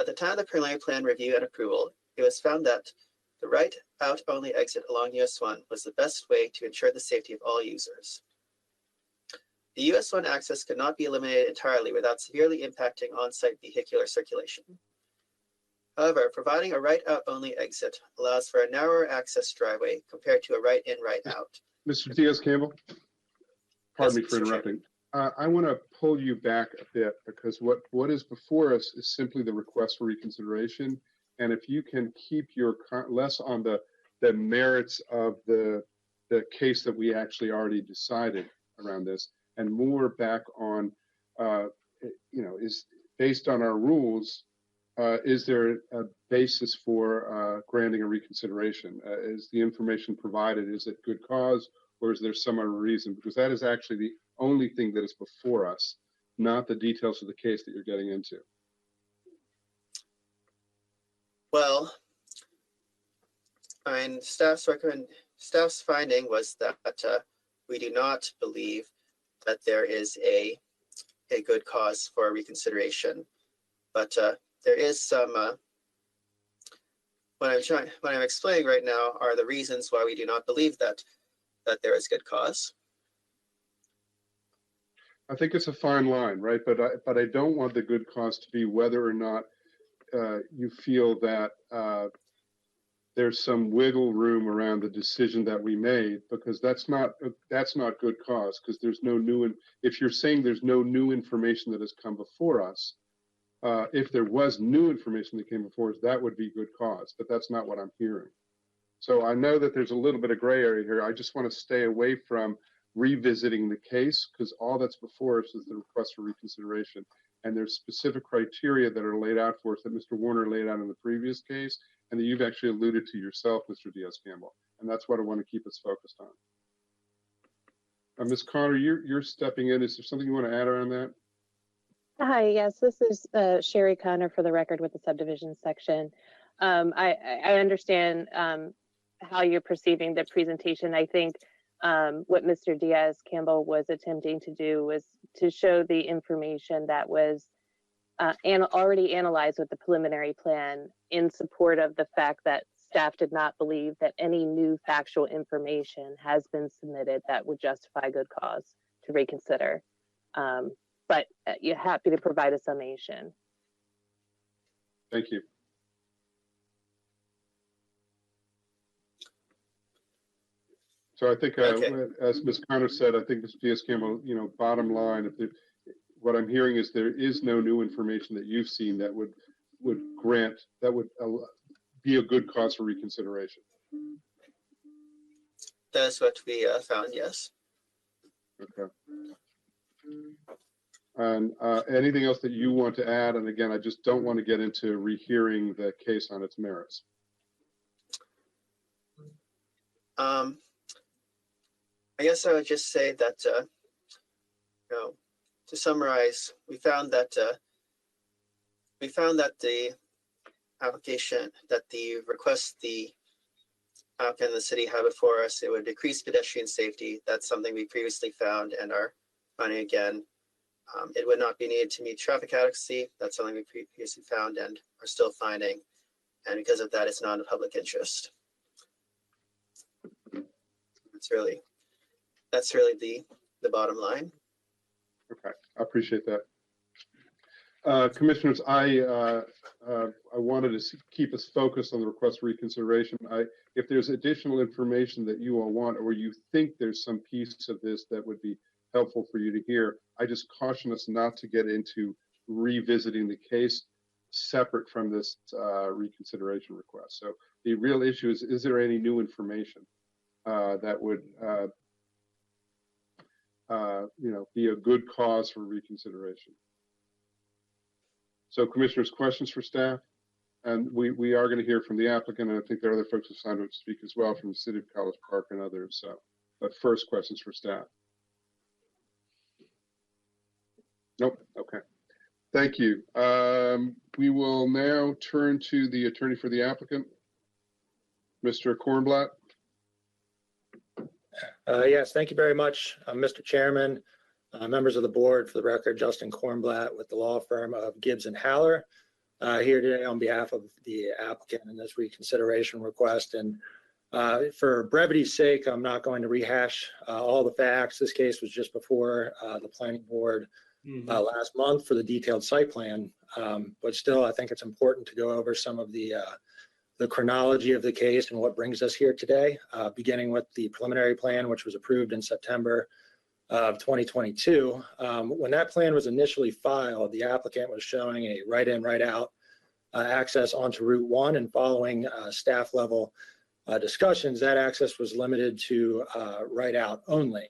At the time of the preliminary plan review and approval, it was found that the right out only exit along US 1 was the best way to ensure the safety of all users. The US 1 access could not be eliminated entirely without severely impacting on-site vehicular circulation. However, providing a right out only exit allows for a narrower access driveway compared to a right in, right out. Mr. Diaz-Campbell, pardon Yes, me for Mr. Chair. interrupting. I want to pull you back a bit because what is before us is simply the request for reconsideration. And if you can keep your less on the merits of the case that we actually already decided around this, and more back on, is based on our rules. Is there a basis for granting a reconsideration? Is the information provided, is it good cause, or is there some other reason? Because that is actually the only thing that is before us, not the details of the case that you're getting into. Well, I mean, staff's finding was that we do not believe that there is a good cause for reconsideration, but there is some. What I'm explaining right now are the reasons why we do not believe that there is good cause. I think it's a fine line, right? But I don't want the good cause to be whether or not you feel that there's some wiggle room around the decision that we made, because that's not good cause, because there's no new. If you're saying there's no new information that has come before us, if there was new information that came before us, that would be good cause. But that's not what I'm hearing. So I know that there's a little bit of gray area here. I just want to stay away from revisiting the case, because all that's before us is the request for reconsideration. And there's specific criteria that are laid out for us that Mr. Warner laid out in the previous case, and that you've actually alluded to yourself, Mr. Diaz-Campbell. And that's what I want to keep us focused on. Ms. Connor, you're stepping in. Is there something you want to add around that? Hi, yes, this is Sherry Connor for the record with the subdivision section. I understand how you're perceiving the presentation. I think what Mr. Diaz-Campbell was attempting to do was to show the information that was already analyzed with the preliminary plan in support of the fact that staff did not believe that any new factual information has been submitted that would justify good cause to reconsider. But you're happy to provide a summation. Thank you. So I think, as Ms. Connor said, I think Mr. Diaz-Campbell, bottom line, what I'm hearing is there is no new information that you've seen that would be a good cause for reconsideration. That's what we found, yes. Okay. And anything else that you want to add? And again, I just don't want to get into rehearing the case on its merits. I guess I would just say that, to summarize, we found that the application, that the request the applicant and the city have before us, it would decrease pedestrian safety. That's something we previously found and are finding again. It would not be needed to meet traffic adequacy. That's something we previously found and are still finding. And because of that, it's not in public interest. That's really the bottom line. Okay, I appreciate that. Commissioners, I wanted to keep us focused on the request for reconsideration. If there's additional information that you all want, or you think there's some piece of this that would be helpful for you to hear, I just caution us not to get into revisiting the case separate from this reconsideration request. So the real issue is there any new information that would be a good cause for reconsideration? So commissioners, questions for staff? And we are going to hear from the applicant, and I think there are other folks who signed up to speak as well from the city of College Park and others. So, but first, questions for staff. Nope. Okay. Thank you. We will now turn to the attorney for the applicant, Mr. Kornblatt. Yes, thank you very much, Mr. Chairman, members of the board. For the record, Justin Kornblatt with the law firm of Gibbs and Haller, here today on behalf of the applicant in this reconsideration request. And for brevity's sake, I'm not going to rehash all the facts. This case was just before the planning board last month for the detailed site plan. But still, I think it's important to go over some of the chronology of the case and what brings us here today, beginning with the preliminary plan, which was approved in September of 2022. When that plan was initially filed, the applicant was showing a right-in, right-out access onto Route 1, and following staff level discussions, that access was limited to right-out only.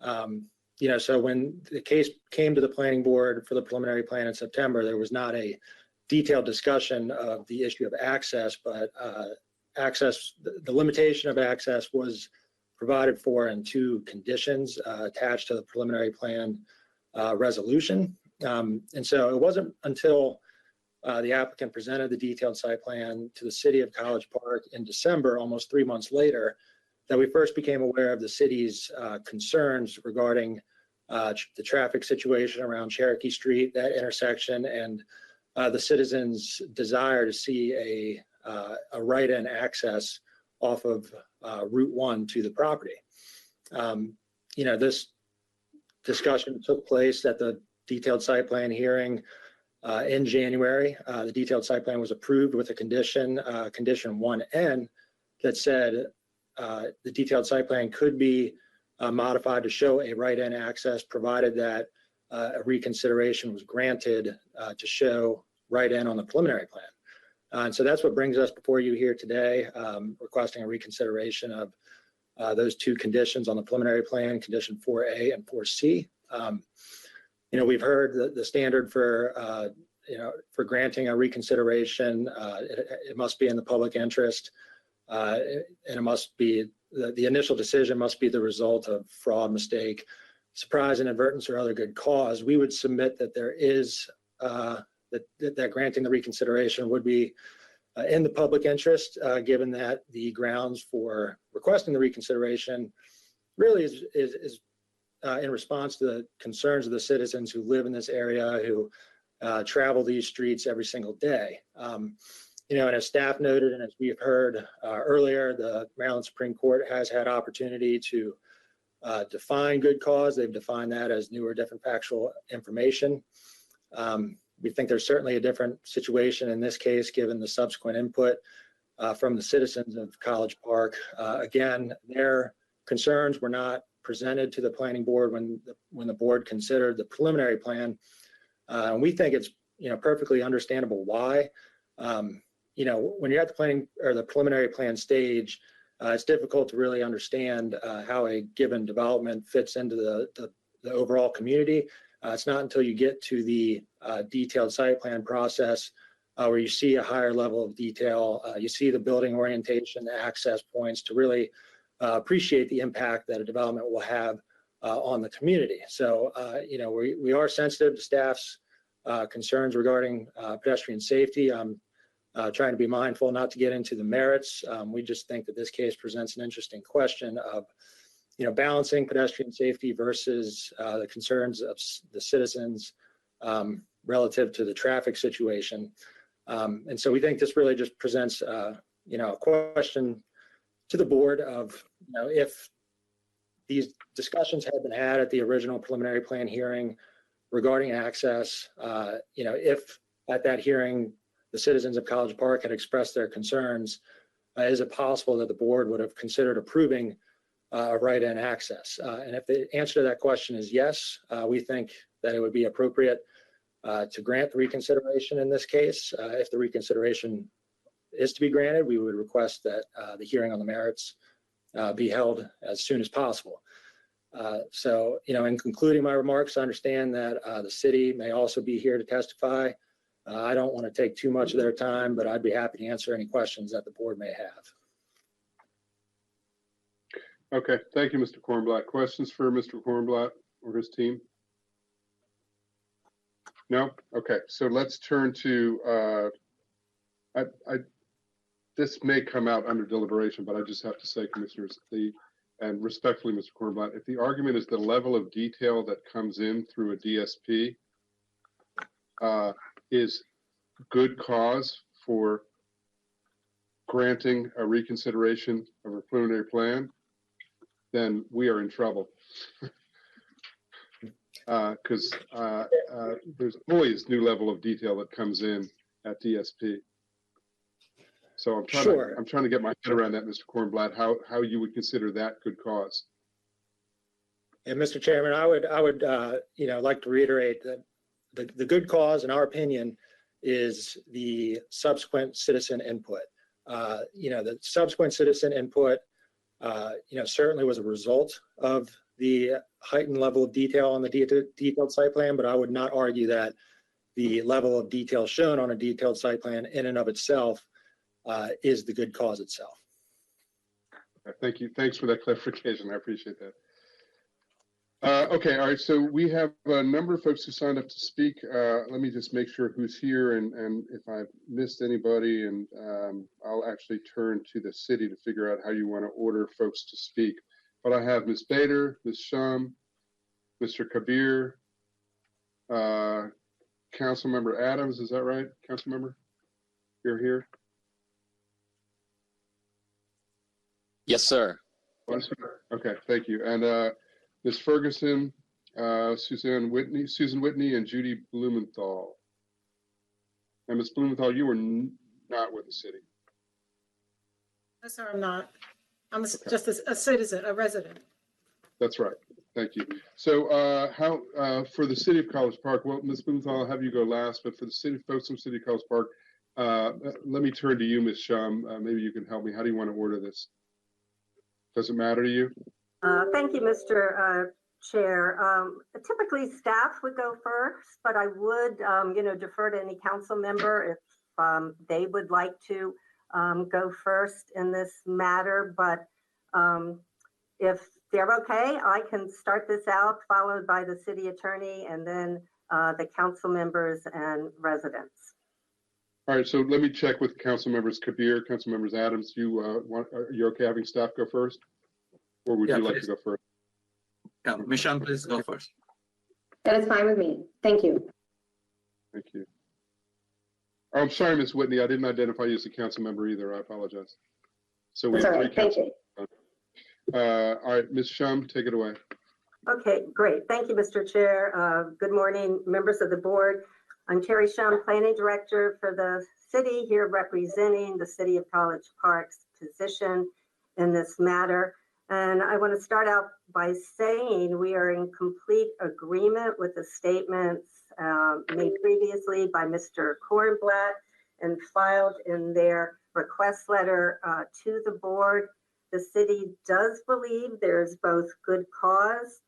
So when the case came to the planning board for the preliminary plan in September, there was not a detailed discussion of the issue of access, but the limitation of access was provided for in two conditions attached to the preliminary plan resolution. And so it wasn't until the applicant presented the detailed site plan to the city of College Park in December, almost 3 months later, that we first became aware of the city's concerns regarding the traffic situation around Cherokee Street, that intersection, and the citizens' desire to see a right-in access off of Route 1 to the property. This discussion took place at the detailed site plan hearing in January. The detailed site plan was approved with a condition, condition 1N, that said the detailed site plan could be modified to show a right-in access, provided that a reconsideration was granted to show right-in on the preliminary plan. And so that's what brings us before you here today, requesting a reconsideration of those two conditions on the preliminary plan, condition 4A and 4C. We've heard the standard for granting a reconsideration. It must be in the public interest, and it must be the initial decision must be the result of fraud, mistake, surprise, inadvertence, or other good cause. We would submit that there is that granting the reconsideration would be in the public interest, given that the grounds for requesting the reconsideration really is in response to the concerns of the citizens who live in this area, who travel these streets every single day. And as staff noted, and as we've heard earlier, the Maryland Supreme Court has had opportunity to define good cause. They've defined that as new or different factual information. We think there's certainly a different situation in this case, given the subsequent input from the citizens of College Park. Again, their concerns were not presented to the planning board when the board considered the preliminary plan. And we think it's perfectly understandable why. When you're at the planning or the preliminary plan stage, it's difficult to really understand how a given development fits into the overall community. It's not until you get to the detailed site plan process where you see a higher level of detail, you see the building orientation, the access points to really appreciate the impact that a development will have on the community. So, we are sensitive to staff's concerns regarding pedestrian safety. I'm trying to be mindful not to get into the merits. We just think that this case presents an interesting question of, balancing pedestrian safety versus the concerns of the citizens relative to the traffic situation. And so we think this really just presents, a question to the board of, if these discussions had been had at the original preliminary plan hearing regarding access, if at that hearing the citizens of College Park had expressed their concerns, is it possible that the board would have considered approving right-in access? And if the answer to that question is yes, we think that it would be appropriate to grant the reconsideration in this case. If the reconsideration is to be granted, we would request that the hearing on the merits be held as soon as possible. So, in concluding my remarks, I understand that the city may also be here to testify. I don't want to take too much of their time, but I'd be happy to answer any questions that the board may have. Okay, thank you, Mr. Kornblatt. Questions for Mr. Kornblatt or his team? No? Okay, so let's turn to, this may come out under deliberation, but I just have to say, Commissioners, and respectfully, Mr. Kornblatt, if the argument is the level of detail that comes in through a DSP is good cause for granting a reconsideration of a preliminary plan, then we are in trouble. Because there's always new level of detail that comes in at DSP. So I'm trying to get my head around that, Mr. Kornblatt, how you would consider that good cause. And Mr. Chairman, I would like to reiterate that the good cause, in our opinion, is the subsequent citizen input. The subsequent citizen input, certainly was a result of the heightened level of detail on the detailed site plan, but I would not argue that the level of detail shown on a detailed site plan in and of itself is the good cause itself. Thank you. Thanks for that clarification. I appreciate that. Okay, all right. So we have a number of folks who signed up to speak. Let me just make sure who's here, and if I've missed anybody, and I'll actually turn to the city to figure out how you want to order folks to speak. But I have Ms. Bader, Ms. Shum, Mr. Kabir, Councilmember Adams. Is that right, Councilmember? You're here? Yes, sir. Okay, thank you. And Ms. Ferguson, Susan Whitney, and Judy Blumenthal. And Ms. Blumenthal, you were not with the city. No, sir, I'm not. I'm just a citizen, a resident. That's right. Thank you. So for the city of College Park, well, Ms. Blumenthal, I'll have you go last, but for the city folks from City of College Park, let me turn to you, Ms. Shum. Maybe you can help me. How do you want to order this? Does it matter to you? Thank you, Mr. Chair. Typically, staff would go first, but I would, defer to any council member if they would like to go first in this matter. But If they're okay, I can start this out, followed by the city attorney and then the council members and residents. All right, so let me check with council members Kabir, council members Adams. Are you okay having staff go first? Or would you like to please. go first? Yeah, Michelle, please go first. That is fine with me. Thank you. Thank you. Oh, I'm sorry, Ms. Whitney. I didn't identify you as a council member either. I apologize. So we That's have all three right. Thank council. you. All right, Ms. Shum, take it away. Okay, great. Thank you, Mr. Chair. Good morning, members of the board. I'm Terry Shum, Planning Director for the city, here representing the City of College Park's position in this matter. And I want to start out by saying we are in complete agreement with the statements made previously by Mr. Kornblatt and filed in their request letter to the board. The city does believe there's both good cause,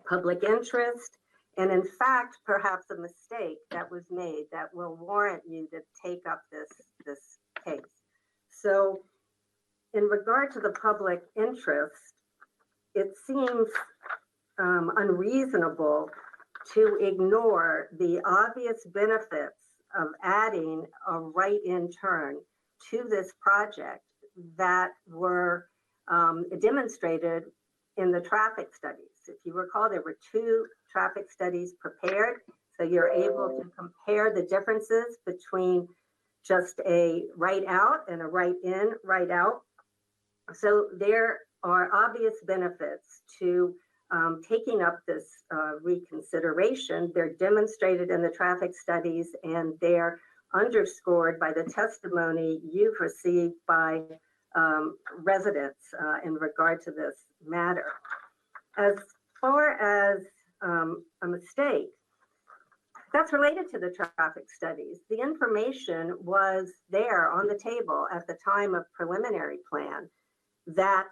public interest, and in fact, perhaps a mistake that was made that will warrant you to take up this case. So in regard to the public interest, it seems unreasonable to ignore the obvious benefits of adding a right-in turn to this project that were demonstrated in the traffic studies. If you recall, there were 2 traffic studies prepared, so you're able to compare the differences between just a right out and a right in, right out. So there are obvious benefits to taking up this reconsideration. They're demonstrated in the traffic studies, and they're underscored by the testimony you've received by residents in regard to this matter. As far as a mistake, that's related to the traffic studies. The information was there on the table at the time of preliminary plan that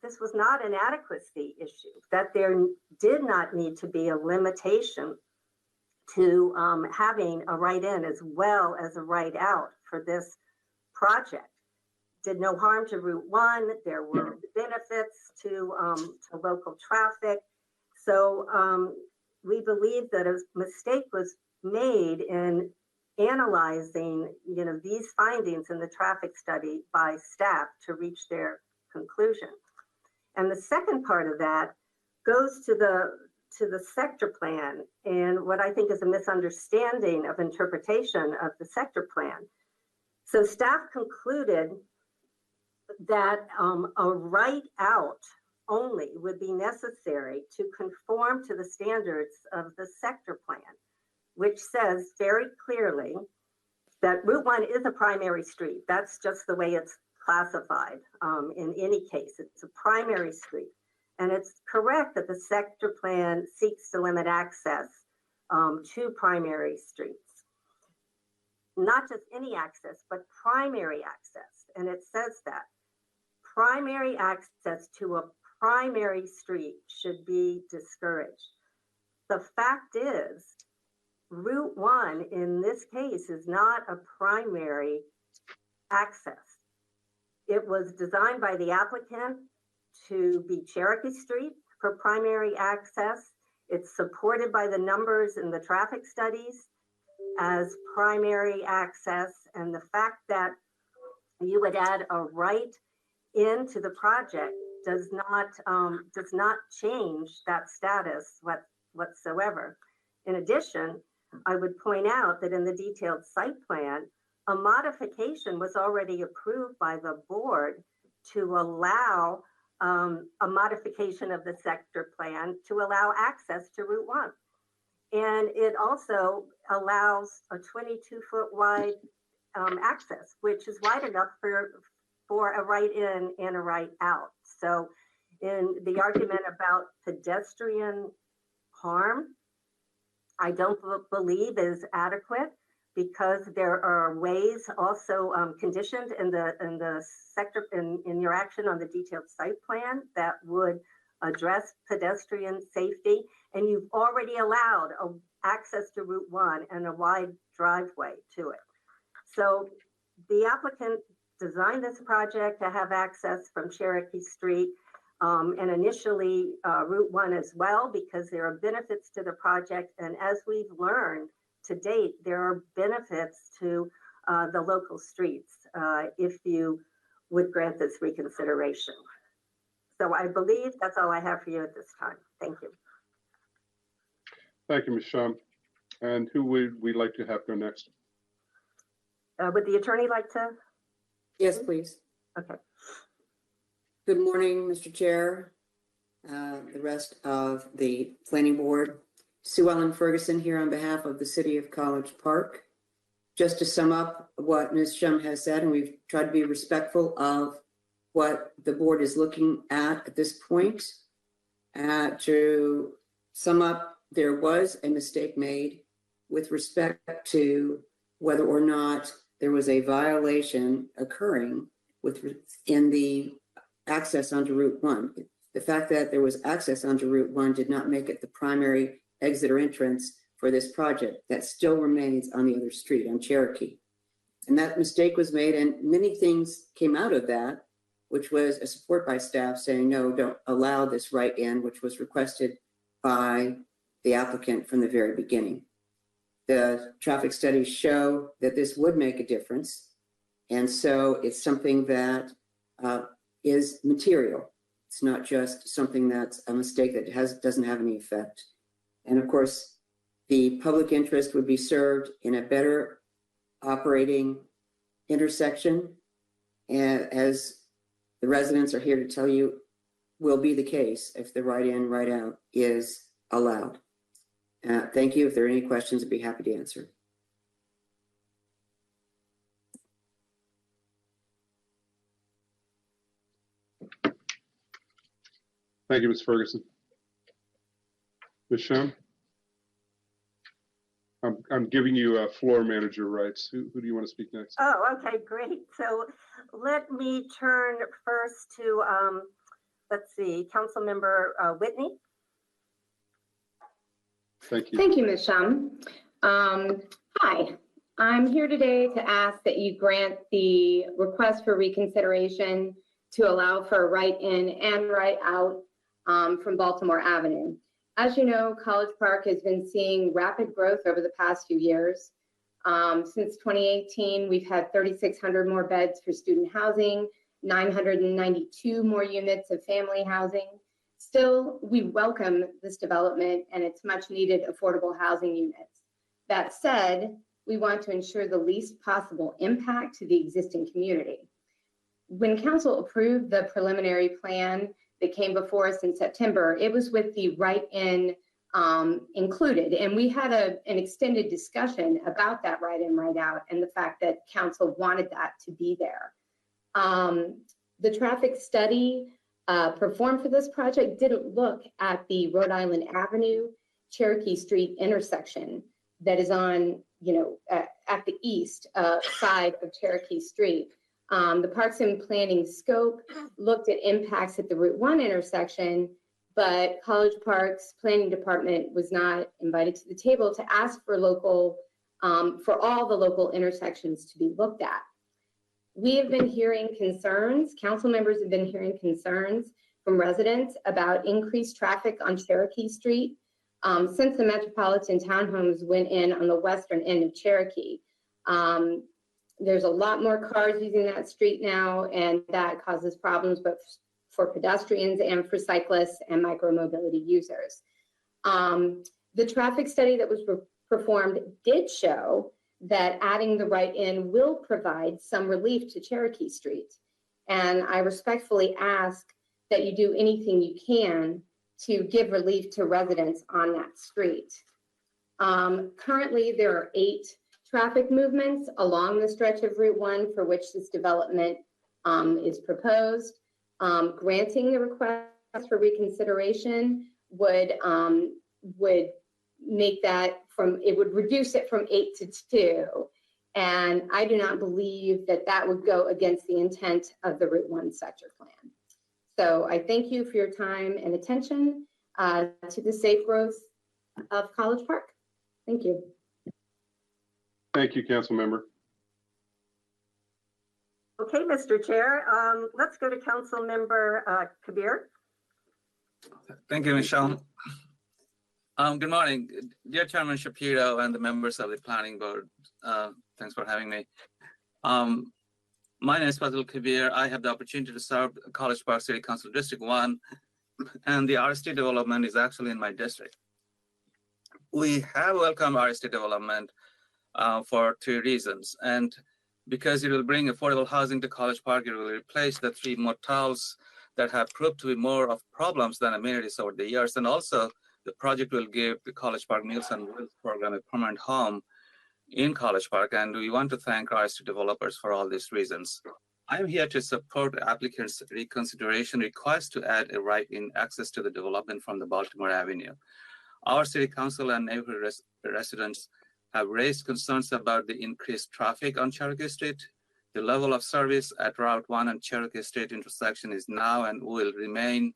this was not an adequacy issue, that there did not need to be a limitation to having a right in as well as a right out for this project. Did no harm to Route 1. There were benefits to local traffic. So we believe that a mistake was made in analyzing, these findings in the traffic study by staff to reach their conclusion. And the second part of that goes to the sector plan and what I think is a misunderstanding of interpretation of the sector plan. So staff concluded that a right out only would be necessary to conform to the standards of the sector plan, which says very clearly that Route 1 is a primary street. That's just the way it's classified in any case. It's a primary street. And it's correct that the sector plan seeks to limit access to primary streets. Not just any access, but primary access. And it says that primary access to a primary street should be discouraged. The fact is, Route 1 in this case is not a primary access. It was designed by the applicant to be Cherokee Street for primary access. It's supported by the numbers in the traffic studies as primary access. And the fact that you would add a right into the project does not change that status whatsoever. In addition, I would point out that in the detailed site plan, a modification was already approved by the board to allow a modification of the sector plan to allow access to Route 1. And it also allows a 22-foot wide access, which is wide enough for a right in and a right out. So in the argument about pedestrian harm, I don't believe is adequate because there are ways also conditioned in the sector in your action on the detailed site plan that would address pedestrian safety, and you've already allowed access to Route 1 and a wide driveway to it. So the applicant designed this project to have access from Cherokee Street and initially Route 1 as well, because there are benefits to the project. And as we've learned to date, there are benefits to the local streets if you would grant this reconsideration. So I believe that's all I have for you at this time. Thank you. Thank you, Ms. Shum. And who would we like to have go next? Would the attorney like to? Yes, please. Okay. Good morning, Mr. Chair, the rest of the planning board. Sue Ellen Ferguson here on behalf of the City of College Park. Just to sum up what Ms. Shum has said, and we've tried to be respectful of what the board is looking at this point. To sum up, there was a mistake made with respect to whether or not there was a violation occurring in the access onto Route 1. The fact that there was access onto Route 1 did not make it the primary exit or entrance for this project. That still remains on the other street, on Cherokee. And that mistake was made, and many things came out of that, which was a support by staff saying, no, don't allow this right in, which was requested by the applicant from the very beginning. The traffic studies show that this would make a difference. And so it's something that is material. It's not just something that's a mistake that doesn't have any effect. And of course, the public interest would be served in a better operating intersection, and as the residents are here to tell you, will be the case if the right in, right out is allowed. Thank you. If there are any questions, I'd be happy to answer. Thank you, Ms. Ferguson. Ms. Shum? I'm giving you floor manager rights. Who do you want to speak next? Oh, okay, great. So let me turn first to, let's see, Councilmember Whitney. Thank you. Thank you, Ms. Shum. Hi, I'm here today to ask that you grant the request for reconsideration to allow for a right in and right out from Baltimore Avenue. As you know, College Park has been seeing rapid growth over the past few years. Since 2018, we've had 3,600 more beds for student housing, 992 more units of family housing. Still, we welcome this development and its much needed affordable housing units. That said, we want to ensure the least possible impact to the existing community. When council approved the preliminary plan that came before us in September, it was with the right-in included. And we had an extended discussion about that right-in, right-out and the fact that council wanted that to be there. The traffic study performed for this project didn't look at the Rhode Island Avenue, Cherokee Street intersection that is on, at the east side of Cherokee Street. The Parks and Planning scope looked at impacts at the Route 1 intersection, but College Park's planning department was not invited to the table to ask for for all the local intersections to be looked at. We have been hearing concerns, council members have been hearing concerns from residents about increased traffic on Cherokee Street since the Metropolitan Townhomes went in on the western end of Cherokee. There's a lot more cars using that street now, and that causes problems both for pedestrians and for cyclists and micromobility users. The traffic study that was performed did show that adding the right in will provide some relief to Cherokee Street. And I respectfully ask that you do anything you can to give relief to residents on that street. Currently, there are 8 traffic movements along the stretch of Route 1 for which this development is proposed. Granting the request for reconsideration would make that it would reduce it from 8 to 2. And I do not believe that that would go against the intent of the Route 1 sector plan. So I thank you for your time and attention to the safe growth of College Park. Thank you. Thank you, council member. Okay, Mr. Chair, let's go to Council Member Kabir. Thank you, Michelle. Good morning, dear Chairman Shapiro and the members of the Planning Board. Thanks for having me. My name is Fazil Kabir. I have the opportunity to serve College Park City Council District 1, and the RST development is actually in my district. We have welcomed RST development for 2 reasons. And because it will bring affordable housing to College Park, it will replace the 3 motels that have proved to be more of problems than amenities over the years. And also, the project will give the College Park Meals and Wills program a permanent home in College Park. And we want to thank RST developers for all these reasons. I'm here to support the applicant's reconsideration request to add a right-in access to the development from the Baltimore Avenue. Our city council and neighborhood residents have raised concerns about the increased traffic on Cherokee Street. The level of service at Route 1 and Cherokee Street intersection is now and will remain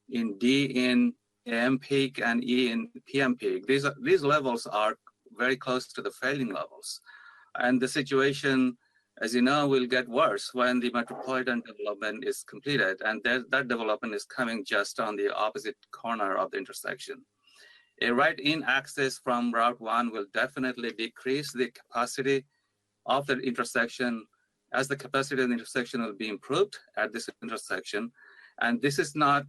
in D in AM peak and E in PM peak. These levels are very close to the failing levels. And the situation, as you know, will get worse when the metropolitan development is completed. And that development is coming just on the opposite corner of the intersection. A right-in access from Route 1 will definitely decrease the capacity of the intersection, as the capacity of the intersection will be improved at this intersection. And this is not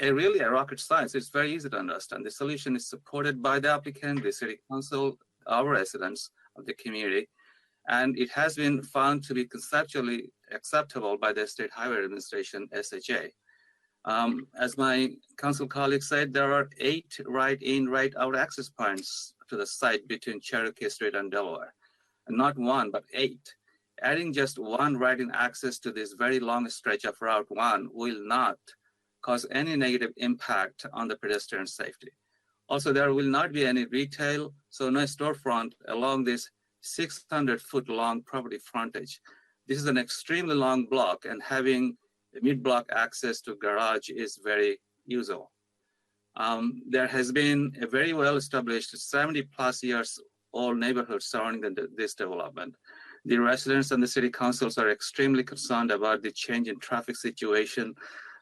really a rocket science. It's very easy to understand. The solution is supported by the applicant, the city council, our residents of the community, and it has been found to be conceptually acceptable by the State Highway Administration, SHA. As my council colleagues said, there are 8 right-in, right-out access points to the site between Cherokee Street and Delaware. And not 1, but 8. Adding just 1 right-in access to this very long stretch of Route 1 will not cause any negative impact on the pedestrian safety. Also, there will not be any retail, so no storefront along this 600-foot long property frontage. This is an extremely long block, and having mid-block access to garage is very usual. There has been a very well-established 70-plus years old neighborhood surrounding this development. The residents and the city councils are extremely concerned about the change in traffic situation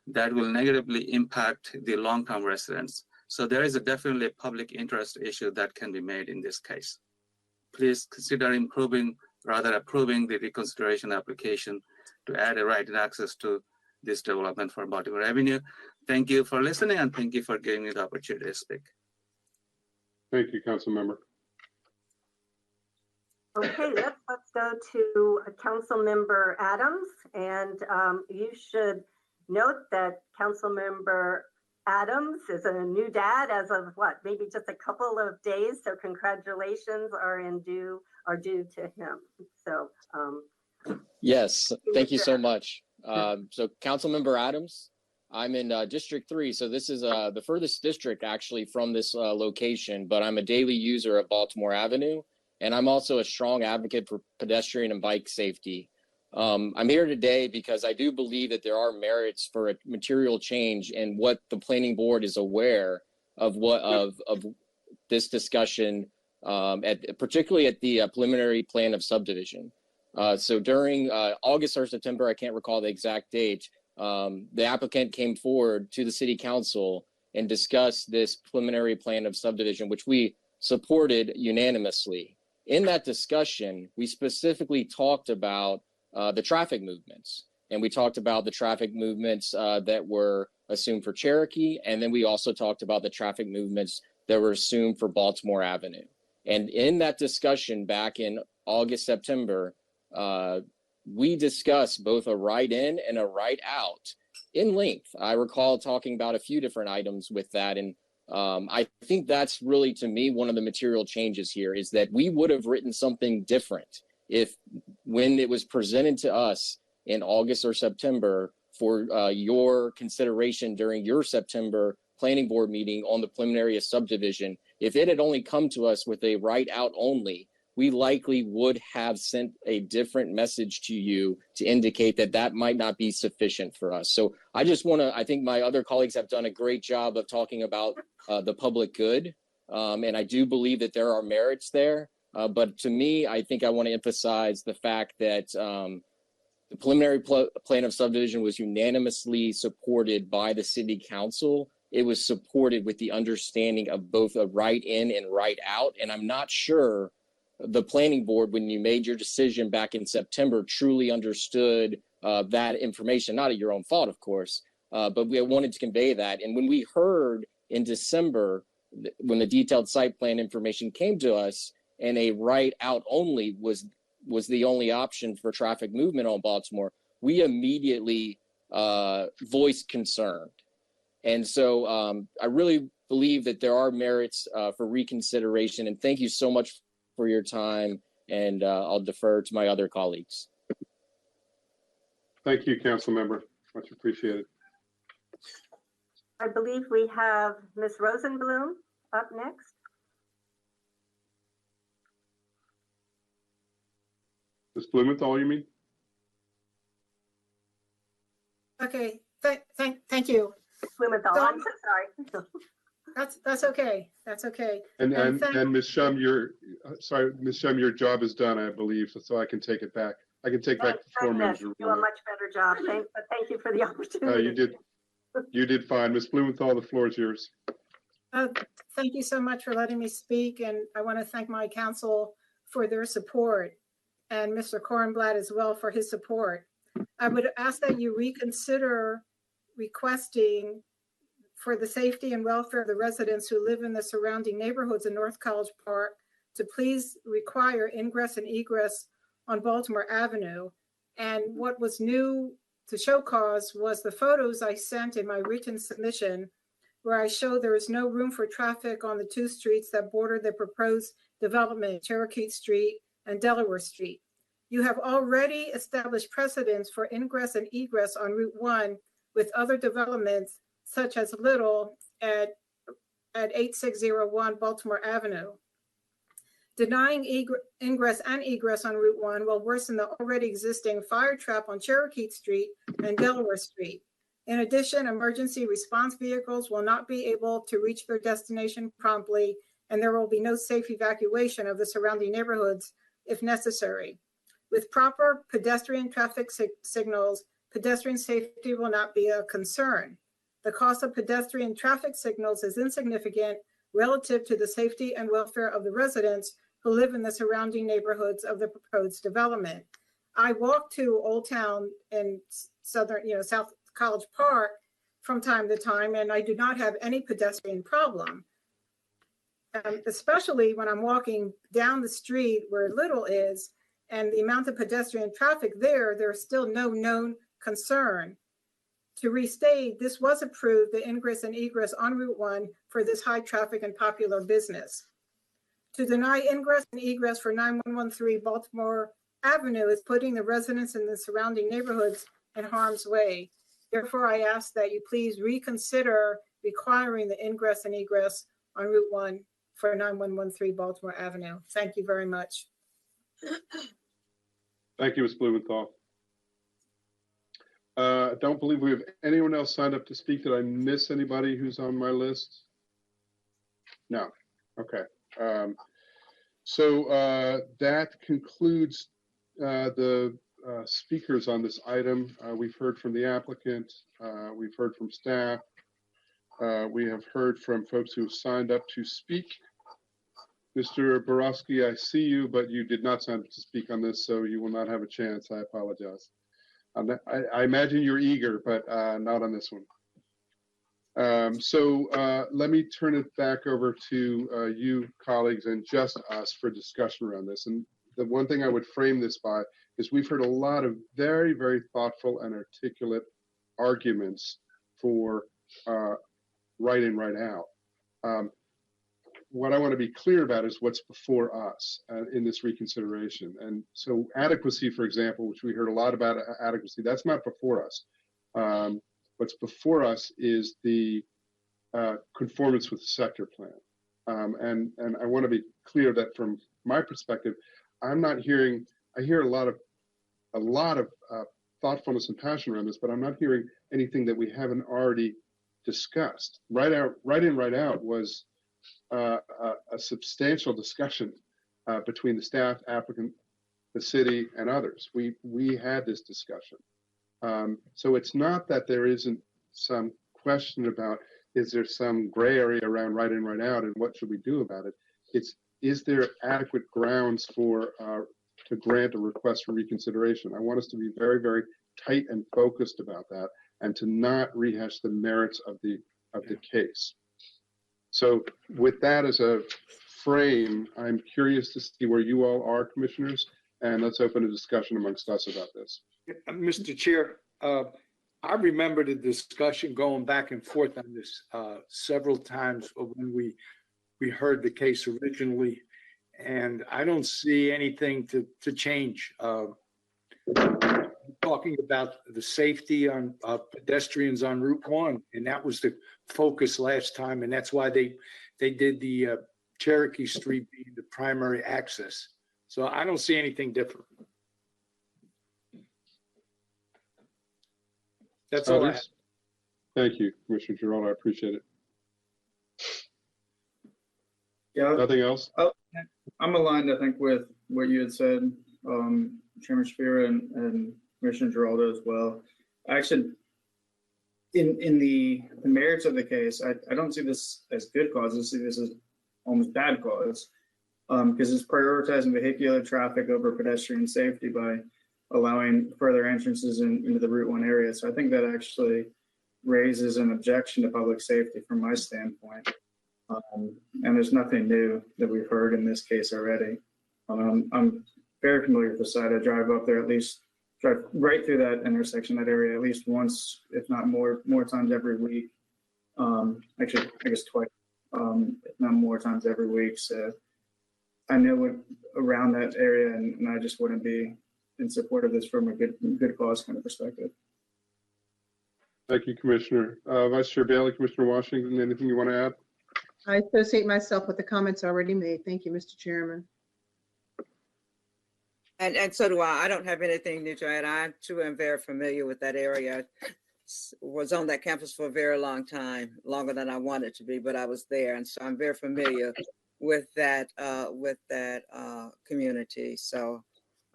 that will negatively impact the long-term residents. So there is definitely a public interest issue that can be made in this case. Please consider approving the reconsideration application to add a right in access to this development for Baltimore Avenue. Thank you for listening, and thank you for giving me the opportunity to speak. Thank you, council member. Okay, let's go to Council Member Adams, and you should note that Council Member Adams is a new dad as of what, maybe just a couple of days. So congratulations are due to him. So yes, thank you so much. So Councilmember Adams, I'm in District 3. So this is the furthest district actually from this location, but I'm a daily user of Baltimore Avenue, and I'm also a strong advocate for pedestrian and bike safety. I'm here today because I do believe that there are merits for a material change, and what the planning board is aware of of this discussion, particularly at the preliminary plan of subdivision. So during August or September, I can't recall the exact date, the applicant came forward to the city council and discussed this preliminary plan of subdivision, which we supported unanimously. In that discussion, we specifically talked about the traffic movements, and we talked about the traffic movements that were assumed for Cherokee, and then we also talked about the traffic movements that were assumed for Baltimore Avenue. And in that discussion back in August, September, we discussed both a right in and a right out in length. I recall talking about a few different items with that, and I think that's really, to me, one of the material changes here is that we would have written something different if, when it was presented to us in August or September for your consideration during your September planning board meeting on the preliminary subdivision, if it had only come to us with a right out only, we likely would have sent a different message to you to indicate that that might not be sufficient for us. So I just want to, I think my other colleagues have done a great job of talking about the public good. And I do believe that there are merits there. But to me, I think I want to emphasize the fact that The preliminary plan of subdivision was unanimously supported by the city council. It was supported with the understanding of both a right in and right out. And I'm not sure the planning board, when you made your decision back in September, truly understood that information, not at your own fault, of course, but we wanted to convey that. And when we heard in December, when the detailed site plan information came to us and a right out only was the only option for traffic movement on Baltimore, we immediately voiced concern. And so I really believe that there are merits for reconsideration. And thank you so much for your time. And I'll defer to my other colleagues. Thank you, council member. Much appreciated. I believe we have Ms. Rosenblum up next. Ms. Blumenthal, you mean? Okay, thank you. Blumenthal, I'm so sorry. That's okay. That's okay. And Ms. Shum, Ms. Shum, your job is done, I believe, so I can take it back. I can take back the floor manager. You do a much better job. Thank you for the opportunity. You did fine. Ms. Blumenthal, the floor is yours. Thank you so much for letting me speak, and I want to thank my council for their support, and Mr. Kornblatt as well for his support. I would ask that you reconsider requesting for the safety and welfare of the residents who live in the surrounding neighborhoods in North College Park to please require ingress and egress on Baltimore Avenue. And what was new to show cause was the photos I sent in my written submission, where I show there is no room for traffic on the two streets that border the proposed development, Cherokee Street and Delaware Street. You have already established precedents for ingress and egress on Route 1 with other developments, such as Little at 8601 Baltimore Avenue. Denying ingress and egress on Route 1 will worsen the already existing fire trap on Cherokee Street and Delaware Street. In addition, emergency response vehicles will not be able to reach their destination promptly, and there will be no safe evacuation of the surrounding neighborhoods if necessary. With proper pedestrian traffic signals, pedestrian safety will not be a concern. The cost of pedestrian traffic signals is insignificant relative to the safety and welfare of the residents who live in the surrounding neighborhoods of the proposed development. I walk to Old Town in South College Park from time to time, and I do not have any pedestrian problem. Especially when I'm walking down the street where Little is, and the amount of pedestrian traffic there's still no known concern. To restate, this was approved, the ingress and egress on Route 1 for this high traffic and popular business. To deny ingress and egress for 9113 Baltimore Avenue is putting the residents in the surrounding neighborhoods in harm's way. Therefore, I ask that you please reconsider requiring the ingress and egress on Route 1 for 9113 Baltimore Avenue. Thank you very much. Thank you, Ms. Blumenthal. I don't believe we have anyone else signed up to speak. Did I miss anybody who's on my list? No. Okay. So that concludes the speakers on this item. We've heard from the applicant. We've heard from staff. We have heard from folks who have signed up to speak. Mr. Borowski, I see you, but you did not sign up to speak on this, so you will not have a chance. I apologize. I imagine you're eager, but not on this one. So let me turn it back over to you, colleagues, and just us for discussion around this. And the one thing I would frame this by is we've heard a lot of very, very thoughtful and articulate arguments for right in, right out. What I want to be clear about is what's before us in this reconsideration. And so adequacy, for example, which we heard a lot about adequacy, that's not before us. What's before us is the conformance with the sector plan. And I want to be clear that from my perspective, I'm not hearing, I hear a lot of thoughtfulness and passion around this, but I'm not hearing anything that we haven't already discussed. Right in, right out was a substantial discussion between the staff, applicant, the city, and others. We had this discussion. So it's not that there isn't some question about, is there some gray area around right in, right out, and what should we do about it? It's, is there adequate grounds for to grant a request for reconsideration? I want us to be very, very tight and focused about that, and to not rehash the merits of the case. So with that as a frame, I'm curious to see where you all are, commissioners, and let's open a discussion amongst us about this. Mr. Chair, I remember the discussion going back and forth on this several times when we heard the case originally, and I don't see anything to change. Talking about the safety on pedestrians on Route 1, and that was the focus last time, and that's why they did the Cherokee Street being the primary access. So I don't see anything different. That's all I have. Thank you, Commissioner Giraldo. I appreciate it. Yeah. Nothing else? I'm aligned, I think, with what you had said, Chairman Shapiro and Commissioner Giraldo as well. Actually, in the merits of the case, I don't see this as good cause. I see this as almost bad cause, because it's prioritizing vehicular traffic over pedestrian safety by allowing further entrances into the Route 1 area. So I think that actually raises an objection to public safety from my standpoint. And there's nothing new that we've heard in this case already. I'm very familiar with the site. I drive up there, at least drive right through that intersection, that area, at least once, if not more times every week. Actually, I guess twice, if not more times every week. So I know what around that area, and I just wouldn't be in support of this from a good cause kind of perspective. Thank you, Commissioner. Vice Chair Bailey, Commissioner Washington, anything you want to add? I associate myself with the comments already made. Thank you, Mr. Chairman. And so do I. I don't have anything new to add. I too am very familiar with that area. Was on that campus for a very long time, longer than I wanted to be, but I was there, and so I'm very familiar with that community. So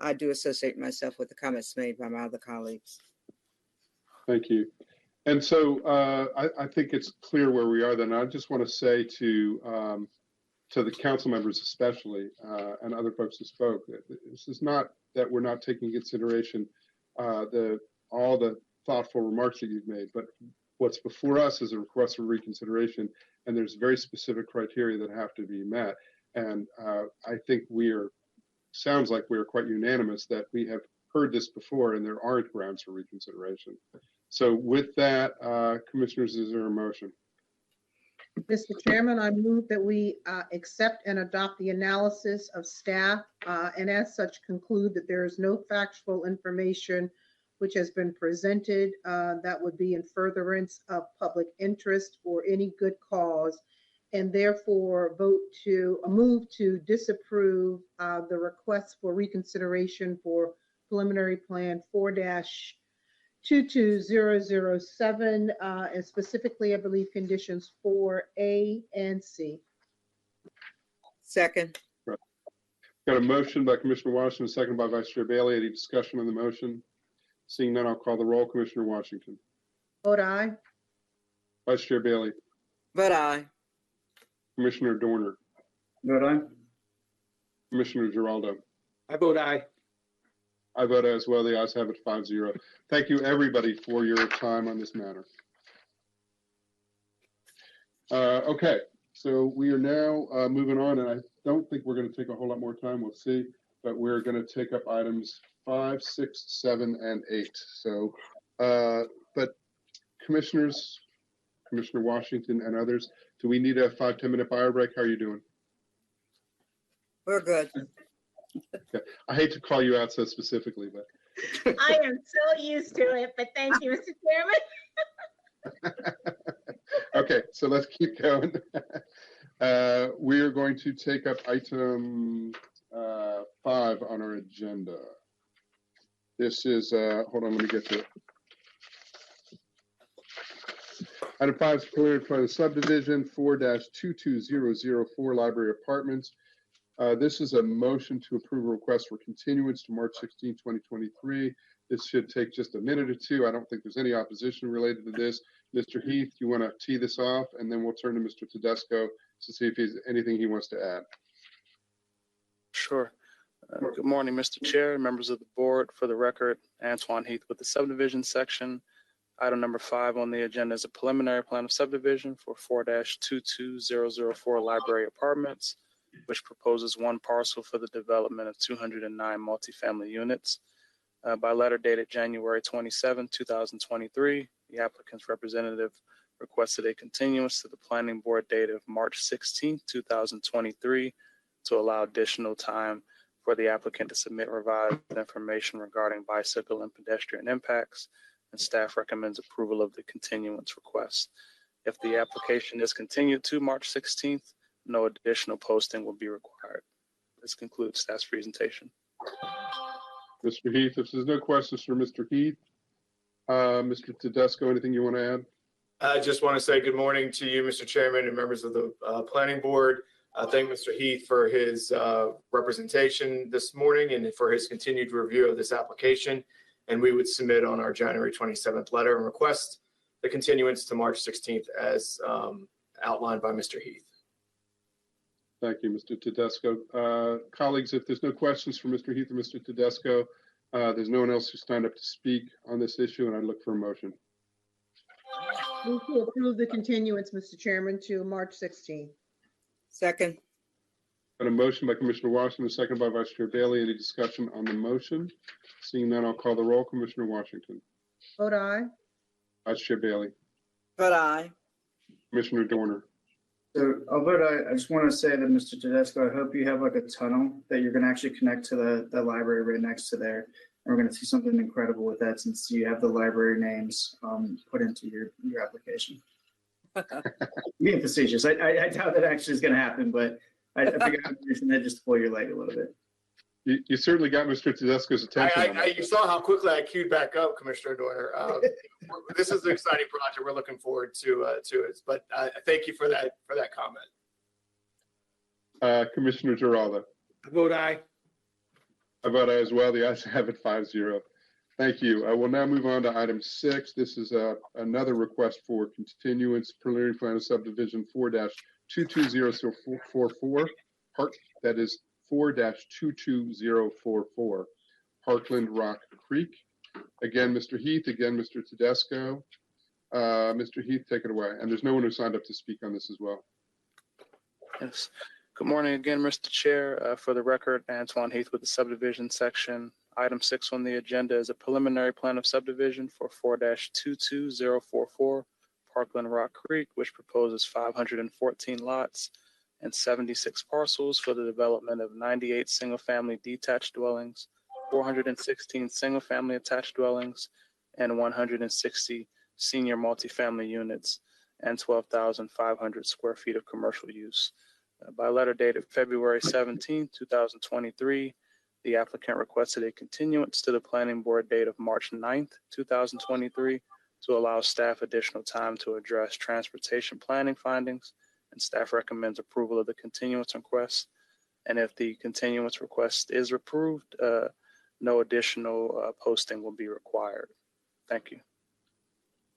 I do associate myself with the comments made by my other colleagues. Thank you. And so I think it's clear where we are then. I just want to say to the council members especially, and other folks who spoke, this is not that we're not taking into consideration all the thoughtful remarks that you've made, but what's before us is a request for reconsideration, and there's very specific criteria that have to be met. And I think sounds like we're quite unanimous that we have heard this before and there aren't grounds for reconsideration. So with that, commissioners, is there a motion? Mr. Chairman, I move that we accept and adopt the analysis of staff, and as such conclude that there is no factual information which has been presented that would be in furtherance of public interest or any good cause, and therefore move to disapprove the request for reconsideration for preliminary plan 4-22007, and specifically, I believe, conditions 4A and C. Second. Right. Got a motion by Commissioner Washington, second by Vice Chair Bailey. Any discussion on the motion? Seeing none, I'll call the roll. Commissioner Washington. Vote aye. Vice Chair Bailey. Vote aye. Commissioner Dorner. Vote aye. Commissioner Giraldo. I vote aye. I vote aye as well. The ayes have it 5-0. Thank you, everybody, for your time on this matter. Okay, so we are now moving on, and I don't think we're going to take a whole lot more time. We'll see, but we're going to take up items 5, 6, 7, and 8. So, but commissioners, Commissioner Washington and others, do we need a 5-10 minute bio break? How are you doing? We're good. Okay. I hate to call you out so specifically, but I am so used to it, but thank you, Mr. Chairman. okay, so let's keep going. We are going to take up item 5 on our agenda. This is, hold on, let me get to it. Item 5 is preliminary plan of subdivision 4-22004 Library Apartments. This is a motion to approve a request for continuance to March 16, 2023. This should take just a minute or two. I don't think there's any opposition related to this. Mr. Heath, you want to tee this off, and then we'll turn to Mr. Tedesco to see if he's anything he wants to add. Sure. Good morning, Mr. Chair, members of the board. For the record, Antoine Heath with the subdivision section. Item number 5 on the agenda is a preliminary plan of subdivision for 4-22004 Library Apartments, which proposes one parcel for the development of 209 multifamily units. By letter dated January 27, 2023, the applicant's representative requested a continuance to the planning board date of March 16, 2023 to allow additional time for the applicant to submit revised information regarding bicycle and pedestrian impacts, and staff recommends approval of the continuance request. If the application is continued to March 16th, no additional posting will be required. This concludes staff's presentation. Mr. Heath, if there's no questions for Mr. Heath, Mr. Tedesco, anything you want to add? I just want to say good morning to you, Mr. Chairman, and members of the planning board. Thank Mr. Heath for his representation this morning and for his continued review of this application. And we would submit on our January 27th letter and request the continuance to March 16th as outlined by Mr. Heath. Thank you, Mr. Tedesco. Colleagues, if there's no questions for Mr. Heath or Mr. Tedesco, there's no one else who signed up to speak on this issue, and I'd look for a motion. Move to approve the continuance, Mr. Chairman, to March 16th. Second. Got a motion by Commissioner Washington, a second by Vice Chair Bailey. Any discussion on the motion? Seeing none, I'll call the roll. Commissioner Washington. Vote aye. Vice Chair Bailey. Vote aye. Commissioner Dorner. So I'll vote aye. I just want to say that, Mr. Tedesco, I hope you have like a tunnel that you're going to actually connect to the library right next to there. And we're going to see something incredible with that since you have the library names put into your application. Being facetious. I doubt that actually is going to happen, but I figured I'd mention that just to pull your leg a little bit. You certainly got Mr. Tedesco's attention. You saw how quickly I queued back up, Commissioner Dorner. This is an exciting project. We're looking forward to it. But thank you for that comment. Commissioner Giraldo. I vote aye. I vote aye as well. The ayes have it 5-0. Thank you. I will now move on to item 6. This is another request for continuance, preliminary plan of subdivision 4-22044. That is 4-22044 Parkland Rock Creek. Again, Mr. Heath, again, Mr. Tedesco. Mr. Heath, take it away. And there's no one who signed up to speak on this as well. Yes. Good morning again, Mr. Chair. For the record, Antoine Heath with the subdivision section. Item 6 on the agenda is a preliminary plan of subdivision for 4-22044 Parkland Rock Creek, which proposes 514 lots and 76 parcels for the development of 98 single-family detached dwellings, 416 single-family attached dwellings, and 160 senior multifamily units, and 12,500 square feet of commercial use. By letter dated February 17, 2023, the applicant requested a continuance to the planning board date of March 9th, 2023, to allow staff additional time to address transportation planning findings, and staff recommends approval of the continuance request. And if the continuance request is approved, no additional posting will be required. Thank you.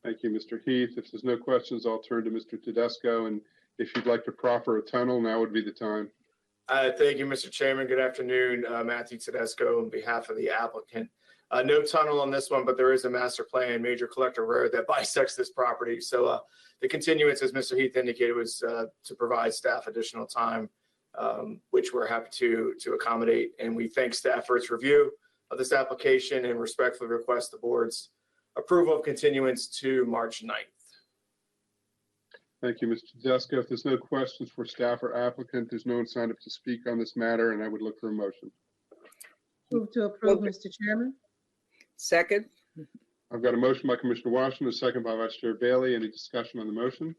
Thank you, Mr. Heath. If there's no questions, I'll turn to Mr. Tedesco. And if you'd like to proffer a tunnel, now would be the time. Thank you, Mr. Chairman. Good afternoon. Matthew Tedesco on behalf of the applicant. No tunnel on this one, but there is a master plan, major collector road that bisects this property. So the continuance, as Mr. Heath indicated, was to provide staff additional time, which we're happy to accommodate. And we thank staff for its review of this application and respectfully request the board's approval of continuance to March 9th. Thank you, Mr. Tedesco. If there's no questions for staff or applicant, there's no one signed up to speak on this matter, and I would look for a motion. Move to approve, Mr. Chairman. Second. I've got a motion by Commissioner Washington, a second by Vice Chair Bailey. Any discussion on the motion?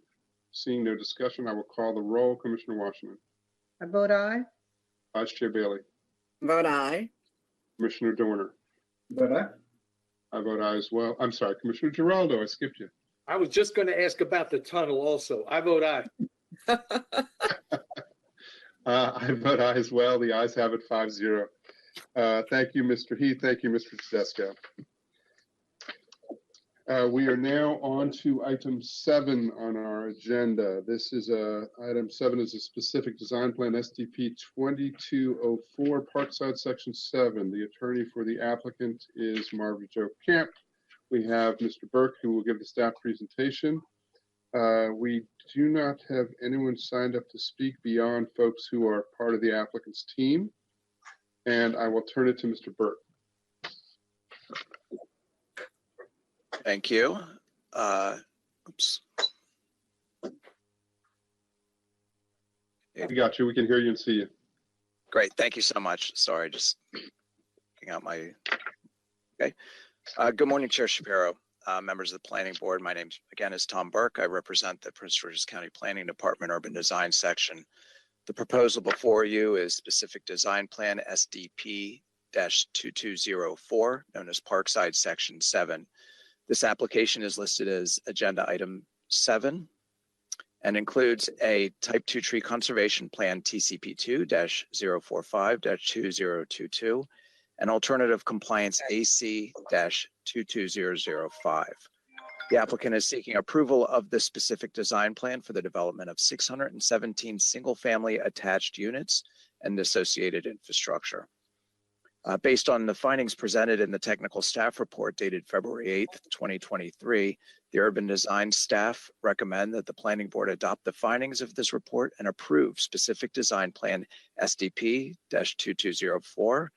Seeing no discussion, I will call the roll. Commissioner Washington. I vote aye. Vice Chair Bailey. Vote aye. Commissioner Dorner. Vote aye. I vote aye as well. I'm sorry, Commissioner Giraldo, I skipped you. I was just going to ask about the tunnel also. I vote aye. I vote aye as well. The ayes have it 5-0. Thank you, Mr. Heath. Thank you, Mr. Tedesco. We are now on to item 7 on our agenda. This is item 7 is a specific design plan SDP 2204 Parkside Section 7. The attorney for the applicant is Marvin Joe Camp. We have Mr. Burke who will give the staff presentation. We do not have anyone signed up to speak beyond folks who are part of the applicant's team. And I will turn it to Mr. Burke. Thank you. Oops. We got you. We can hear you and see you. Great. Thank you so much. Sorry, just picking out my. Okay. Good morning, Chair Shapiro, members of the Planning Board. My name again is Tom Burke. I represent the Prince George's County Planning Department Urban Design Section. The proposal before you is Specific Design Plan SDP-2204, known as Parkside Section 7. This application is listed as Agenda Item 7 and includes a Type 2 Tree Conservation Plan TCP2-045-2022 and Alternative Compliance AC-22005. The applicant is seeking approval of the specific design plan for the development of 617 single-family attached units and associated infrastructure. Based on the findings presented in the technical staff report dated February 8th, 2023, the urban design staff recommend that the planning board adopt the findings of this report and approve specific design plan SDP-2204,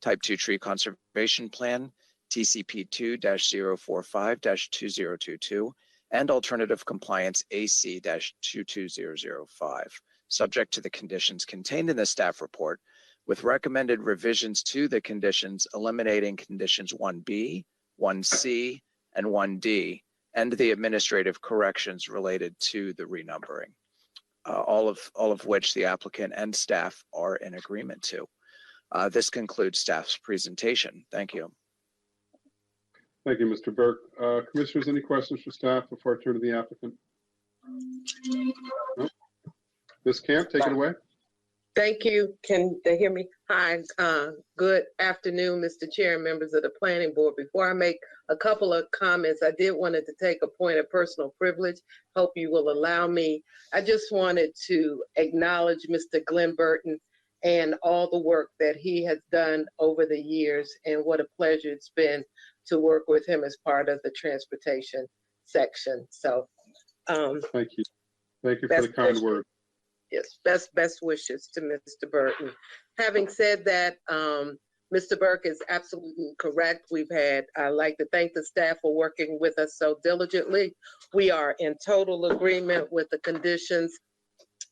Type 2 Tree Conservation Plan TCP2-045-2022, and Alternative Compliance AC-22005, subject to the conditions contained in the staff report, with recommended revisions to the conditions eliminating conditions 1B, 1C, and 1D, and the administrative corrections related to the renumbering, all of which the applicant and staff are in agreement to. This concludes staff's presentation. Thank you. Thank you, Mr. Burke. Commissioners, any questions for staff before I turn to the applicant? No? Ms. Camp, take it away. Thank you. Can they hear me? Hi, good afternoon, Mr. Chair and members of the Planning Board. Before I make a couple of comments, I did wanted to take a point of personal privilege. Hope you will allow me. I just wanted to acknowledge Mr. Glenn Burton and all the work that he has done over the years, and what a pleasure it's been to work with him as part of the transportation section. So thank you. Thank you for the kind word. Yes, best wishes to Mr. Burton. Having said that, Mr. Burke is absolutely correct. I'd like to thank the staff for working with us so diligently. We are in total agreement with the conditions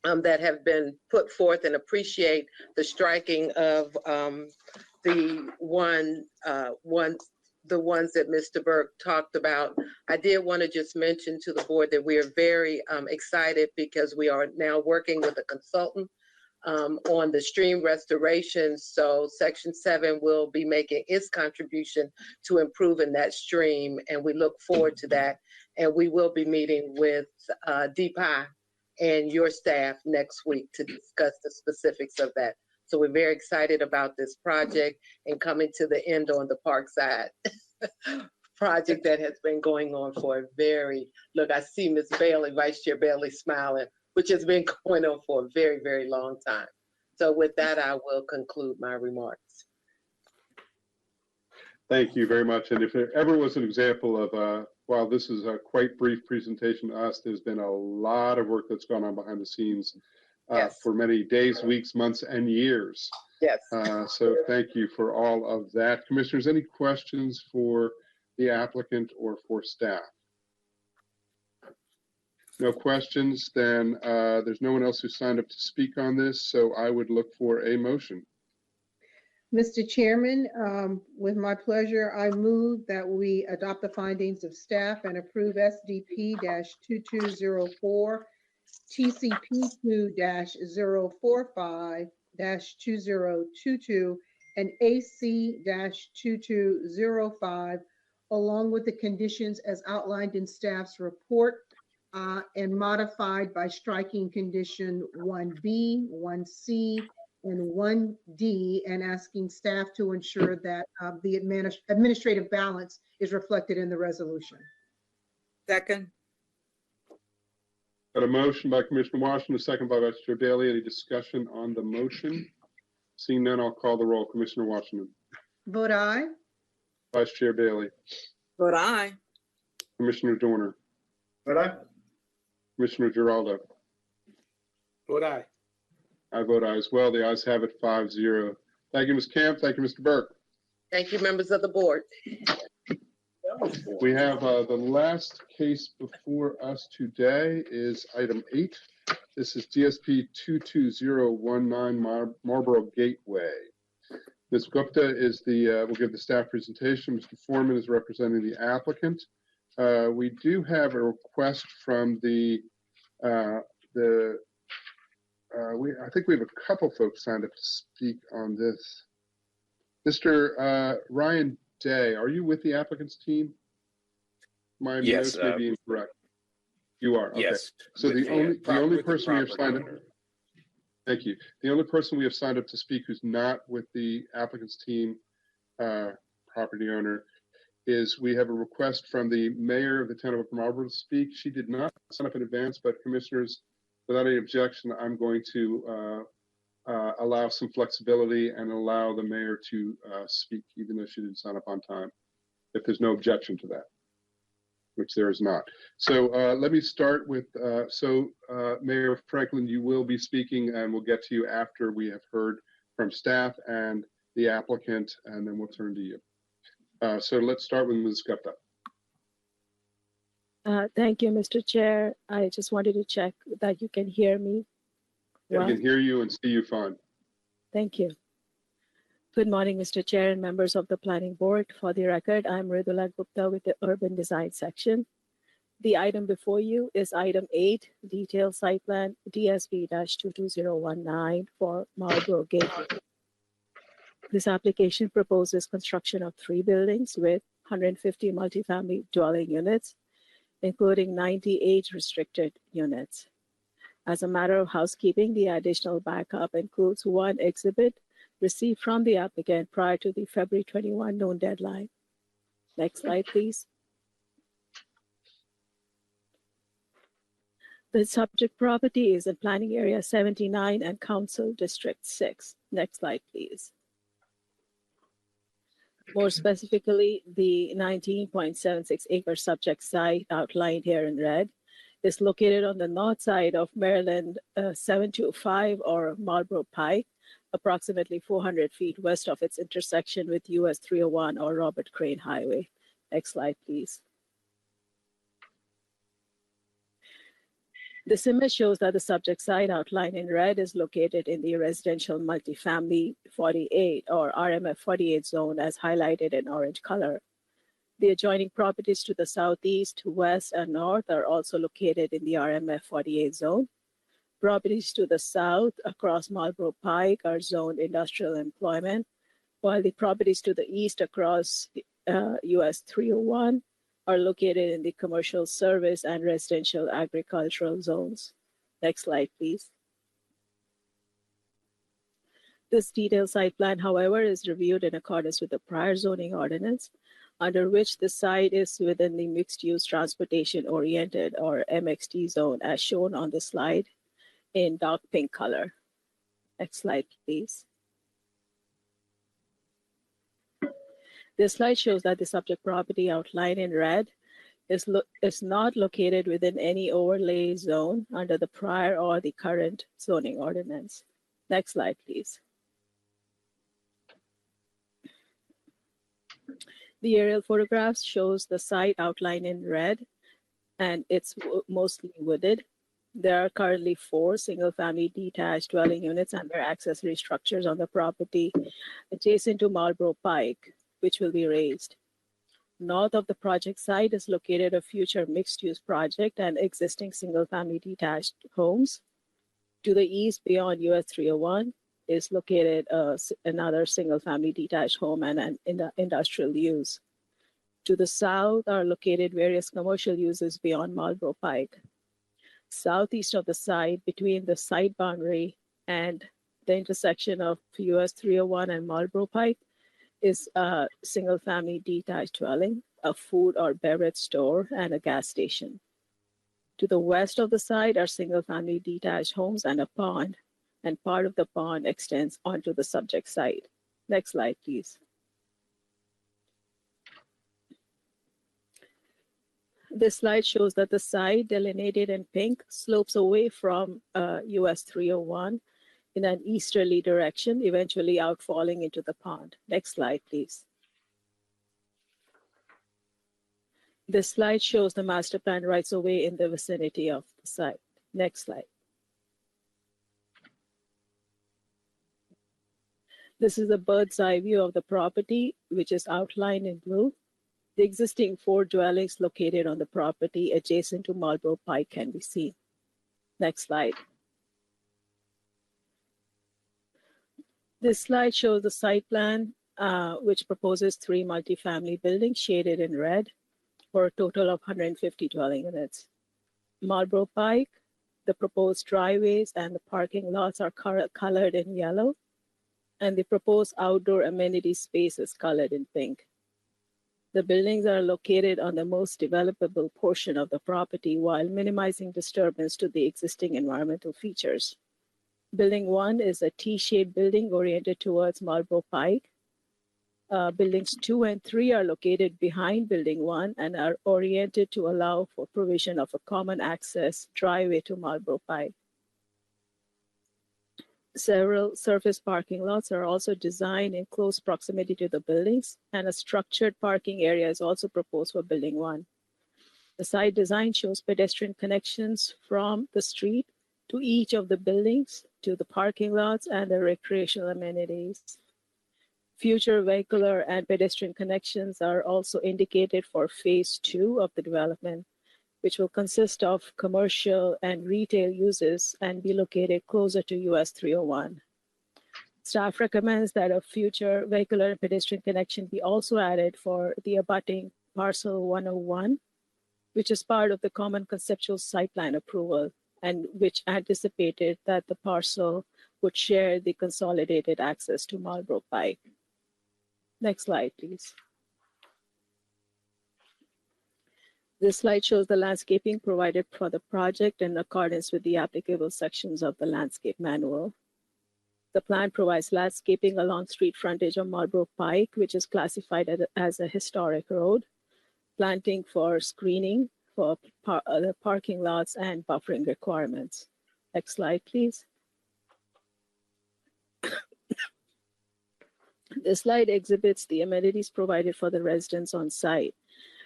that have been put forth, and appreciate the striking of the ones that Mr. Burke talked about. I did want to just mention to the board that we are very excited because we are now working with a consultant on the stream restoration. So Section 7 will be making its contribution to improving that stream, and we look forward to that. And we will be meeting with DPI and your staff next week to discuss the specifics of that. So we're very excited about this project and coming to the end on the Parkside project that has been going on for a look, I see Ms. Bailey, Vice Chair Bailey smiling, which has been going on for a very, very long time. So with that, I will conclude my remarks. Thank you very much. And if there ever was an example of, while this is a quite brief presentation to us, there's been a lot of work that's gone on behind the scenes for many days, weeks, months, and years. Yes. So thank you for all of that. Commissioners, any questions for the applicant or for staff? No questions, then there's no one else who signed up to speak on this, so I would look for a motion. Mr. Chairman, with my pleasure, I move that we adopt the findings of staff and approve SDP-2204, TCP2-045-2022, and AC-2205, along with the conditions as outlined in staff's report, and modified by striking condition 1B, 1C, and 1D, and asking staff to ensure that the administrative balance is reflected in the resolution. Second. Got a motion by Commissioner Washington, a second by Vice Chair Daly. Any discussion on the motion? Seeing none, I'll call the roll. Commissioner Washington. Vote aye. Vice Chair Daly. Vote aye. Commissioner Dorner. Vote aye. Commissioner Giraldo. Vote aye. I vote aye as well. The ayes have it 5-0. Thank you, Ms. Camp. Thank you, Mr. Burke. Thank you, members of the board. We have the last case before us today is item 8. This is DSP 22019 Marlboro Gateway. Ms. Gupta is will give the staff presentation. Mr. Foreman is representing the applicant. We do have a request from I think we have a couple folks signed up to speak on this. Mr. Ryan Day, are you with the applicant's team? My Yes, notes may be incorrect. You are. Okay. Yes. So with the only person we have property signed up. owner. Thank you. The only person we have signed up to speak who's not with the applicant's team, property owner, is we have a request from the mayor of the town of Upper Marlboro to speak. She did not sign up in advance, but commissioners, without any objection, I'm going to allow some flexibility and allow the mayor to speak, even though she didn't sign up on time, if there's no objection to that, which there is not. So let me start with, Mayor Franklin, you will be speaking, and we'll get to you after we have heard from staff and the applicant, and then we'll turn to you. So let's start with Ms. Gupta. Thank you, Mr. Chair. I just wanted to check that you can hear me. Yeah, we can hear you and see you fine. Thank you. Good morning, Mr. Chair and members of the Planning Board. For the record, I'm Ridula Gupta with the Urban Design section. The item before you is item 8, detailed site plan DSP-22019 for Marlboro Gateway. This application proposes construction of 3 buildings with 150 multifamily dwelling units, including 98 restricted units. As a matter of housekeeping, the additional backup includes 1 exhibit received from the applicant prior to the February 21 noon deadline. Next slide, please. The subject property is in Planning Area 79 and Council District 6. Next slide, please. More specifically, the 19.76 acre subject site outlined here in red is located on the north side of Maryland 725 or Marlboro Pike, approximately 400 feet west of its intersection with US 301 or Robert Crane Highway. Next slide, please. This image shows that the subject site outlined in red is located in the residential multifamily 48 or RMF 48 zone as highlighted in orange color. The adjoining properties to the southeast, west, and north are also located in the RMF 48 zone. Properties to the south across Marlboro Pike are zoned industrial employment, while the properties to the east across US 301 are located in the commercial service and residential agricultural zones. Next slide, please. This detailed site plan, however, is reviewed in accordance with the prior zoning ordinance, under which the site is within the mixed-use transportation-oriented or MXT zone, as shown on the slide in dark pink color. Next slide, please. This slide shows that the subject property outlined in red is not located within any overlay zone under the prior or the current zoning ordinance. Next slide, please. The aerial photographs shows the site outlined in red, and it's mostly wooded. There are currently 4 single-family detached dwelling units and their accessory structures on the property adjacent to Marlboro Pike, which will be raised. North of the project site is located a future mixed-use project and existing single-family detached homes. To the east, beyond US 301, is located another single-family detached home and an industrial use. To the south are located various commercial uses beyond Marlboro Pike. southeast of the site between the site boundary and the intersection of US 301 and Marlboro Pike is a single-family detached dwelling, a food or beverage store, and a gas station. To the west of the site are single-family detached homes and a pond, and part of the pond extends onto the subject site. Next slide, please. This slide shows that the site, delineated in pink, slopes away from US 301 in an easterly direction, eventually outfalling into the pond. Next slide, please. This slide shows the master plan rights of way in the vicinity of the site. Next slide. This is a bird's eye view of the property, which is outlined in blue. The existing 4 dwellings located on the property adjacent to Marlboro Pike can be seen. Next slide. This slide shows the site plan, which proposes 3 multifamily buildings shaded in red for a total of 150 dwelling units. Marlboro Pike, the proposed driveways and the parking lots are colored in yellow, and the proposed outdoor amenity space is colored in pink. The buildings are located on the most developable portion of the property while minimizing disturbance to the existing environmental features. Building 1 is a T-shaped building oriented towards Marlboro Pike. Buildings 2 and 3 are located behind Building 1 and are oriented to allow for provision of a common access driveway to Marlboro Pike. Several surface parking lots are also designed in close proximity to the buildings, and a structured parking area is also proposed for Building 1. The site design shows pedestrian connections from the street to each of the buildings, to the parking lots and the recreational amenities. Future vehicular and pedestrian connections are also indicated for Phase 2 of the development, which will consist of commercial and retail uses and be located closer to US 301. Staff recommends that a future vehicular and pedestrian connection be also added for the abutting parcel 101, which is part of the common conceptual site plan approval, and which anticipated that the parcel would share the consolidated access to Marlboro Pike. Next slide, please. This slide shows the landscaping provided for the project in accordance with the applicable sections of the landscape manual. The plan provides landscaping along street frontage of Marlboro Pike, which is classified as a historic road, planting for screening for the parking lots and buffering requirements. Next slide, please. This slide exhibits the amenities provided for the residents on site,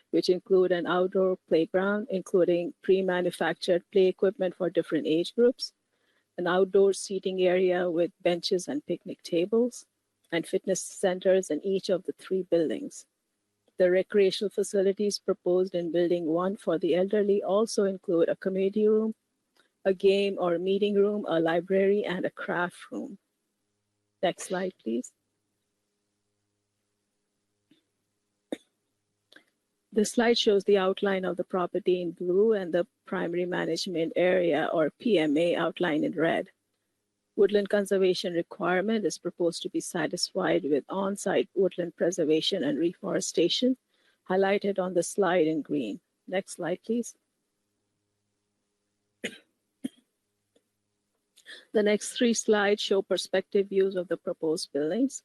which include an outdoor playground, including pre-manufactured play equipment for different age groups, an outdoor seating area with benches and picnic tables, and fitness centers in each of the 3 buildings. The recreational facilities proposed in Building 1 for the elderly also include a community room, a game or meeting room, a library, and a craft room. Next slide, please. This slide shows the outline of the property in blue and the primary management area, or PMA, outlined in red. Woodland conservation requirement is proposed to be satisfied with on-site woodland preservation and reforestation, highlighted on the slide in green. Next slide, please. The next 3 slides show perspective views of the proposed buildings.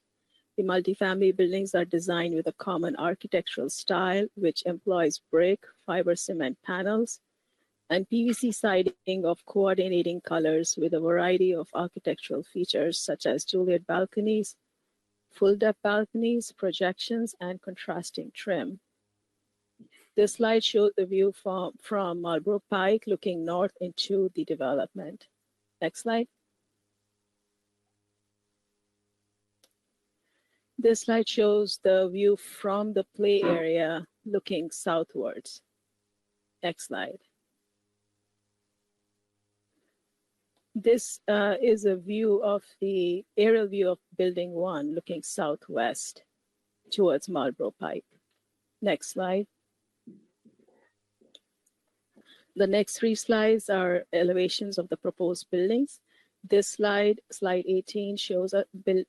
The multifamily buildings are designed with a common architectural style, which employs brick, fiber cement panels, and PVC siding of coordinating colors with a variety of architectural features such as Juliet balconies, full-depth balconies, projections, and contrasting trim. This slide shows the view from Marlboro Pike looking north into the development. Next slide. This slide shows the view from the play area looking southwards. Next slide. This is a view of the aerial view of Building 1 looking southwest towards Marlboro Pike. Next slide. The next 3 slides are elevations of the proposed buildings. This slide 18, shows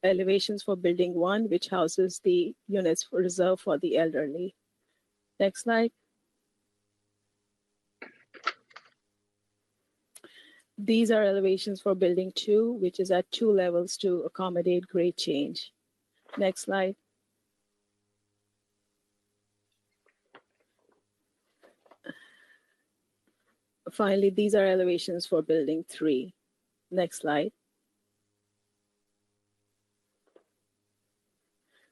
elevations for building 1, which houses the units reserved for the elderly. Next slide. These are elevations for building 2, which is at 2 levels to accommodate grade change. Next slide. Finally, these are elevations for building 3. Next slide.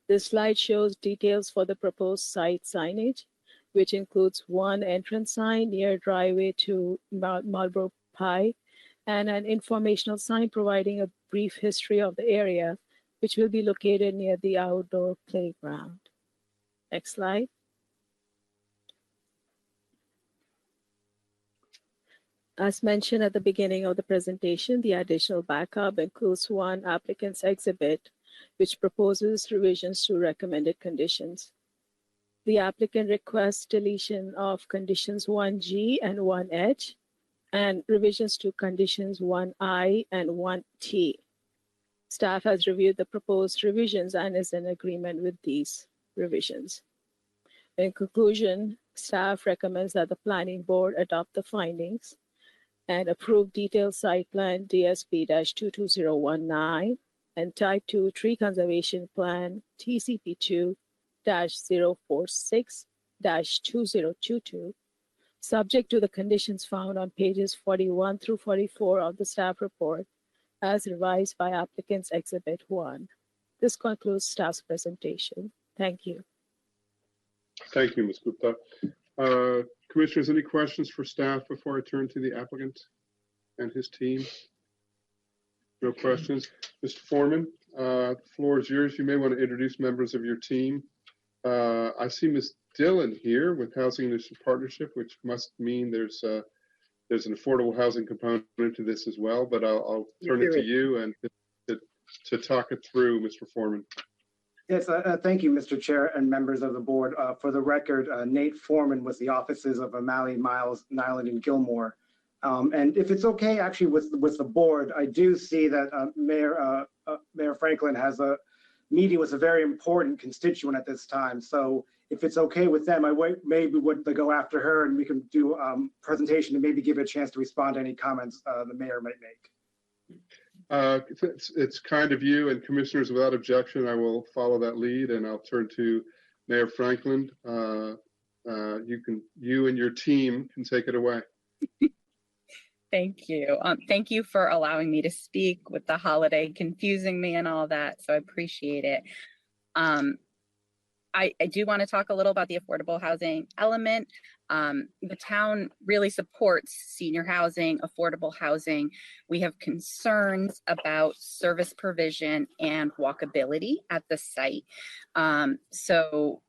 This slide shows details for the proposed site signage, which includes 1 entrance sign near driveway to Marlboro Pie, and an informational sign providing a brief history of the area, which will be located near the outdoor playground. Next slide. As mentioned at the beginning of the presentation, the additional backup includes 1 applicant's exhibit, which proposes revisions to recommended conditions. The applicant requests deletion of conditions 1G and 1H, and revisions to conditions 1I and 1T. Staff has reviewed the proposed revisions and is in agreement with these revisions. In conclusion, staff recommends that the planning board adopt the findings and approve detailed site plan DSP-22019 and type 2 tree conservation plan TCP2-046-2022, subject to the conditions found on pages 41 through 44 of the staff report as revised by applicant's exhibit 1. This concludes staff's presentation. Thank you. Thank you, Ms. Gupta. Commissioners, any questions for staff before I turn to the applicant and his team? No questions. Mr. Foreman, the floor is yours. You may want to introduce members of your team. I see Ms. Dillon here with Housing Initiative Partnership, which must mean there's an affordable housing component to this as well, but I'll turn it to you and to talk it through, Mr. Foreman. Yes, thank you, Mr. Chair and members of the board. For the record, Nate Foreman with the offices of O'Malley, Miles, Nyland, and Gilmore. And if it's okay, actually, with the board, I do see that Mayor Franklin has a meeting with a very important constituent at this time. So if it's okay with them, I maybe would go after her and we can do presentation and maybe give it a chance to respond to any comments the mayor might make. It's kind of you, and commissioners, without objection, I will follow that lead, and I'll turn to Mayor Franklin. You and your team can take it away. Thank you. Thank you for allowing me to speak with the holiday confusing me and all that. So I appreciate it. I do want to talk a little about the affordable housing element. The town really supports senior housing, affordable housing. We have concerns about service provision and walkability at the site. So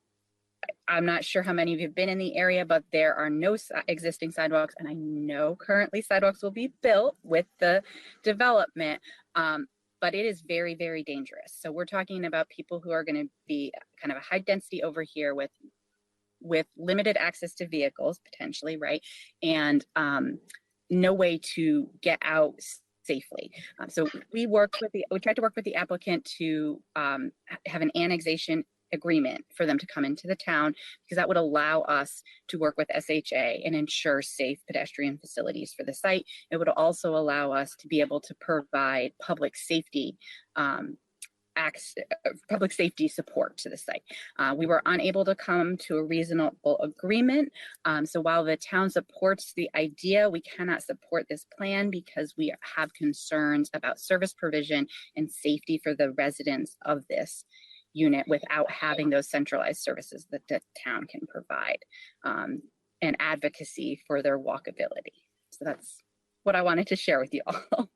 I'm not sure how many of you have been in the area, but there are no existing sidewalks, and I know currently sidewalks will be built with the development. But it is very, very dangerous. So we're talking about people who are going to be kind of a high density over here with limited access to vehicles potentially, right? And no way to get out safely. So we tried to work with the applicant to have an annexation agreement for them to come into the town, because that would allow us to work with SHA and ensure safe pedestrian facilities for the site. It would also allow us to be able to provide public safety support to the site. We were unable to come to a reasonable agreement. So while the town supports the idea, we cannot support this plan because we have concerns about service provision and safety for the residents of this unit without having those centralized services that the town can provide, and advocacy for their walkability. So that's what I wanted to share with you all.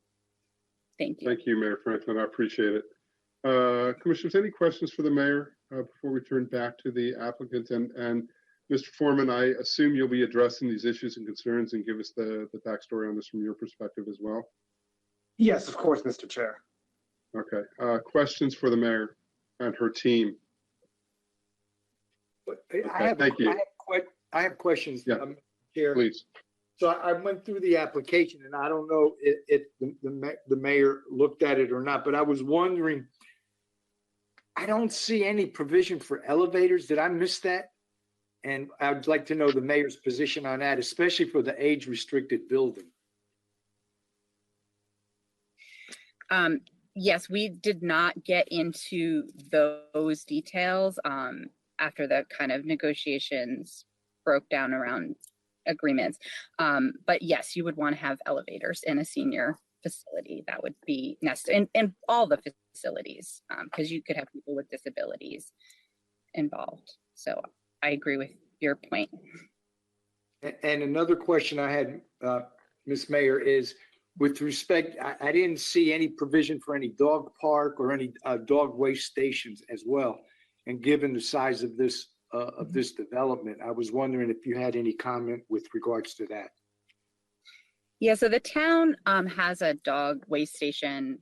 Thank you. Thank you, Mayor Franklin. I appreciate it. Commissioners, any questions for the mayor before we turn back to the applicant? And Mr. Foreman, I assume you'll be addressing these issues and concerns and give us the backstory on this from your perspective as well. Yes, of course, Mr. Chair. Okay. Questions for the mayor and her team? Thank you. I have questions, yeah. Chair. Please. So I went through the application and I don't know if the mayor looked at it or not, but I was wondering, I don't see any provision for elevators. Did I miss that? And I'd like to know the mayor's position on that, especially for the age-restricted building. Yes, we did not get into those details after the kind of negotiations broke down around agreements. But yes, you would want to have elevators in a senior facility. That would be necessary in all the facilities because you could have people with disabilities involved. So I agree with your point. And another question I had, Ms. Mayor, is with respect, I didn't see any provision for any dog park or any dog waste stations as well. And given the size of this development, I was wondering if you had any comment with regards to that. Yeah, so the town has a dog waste station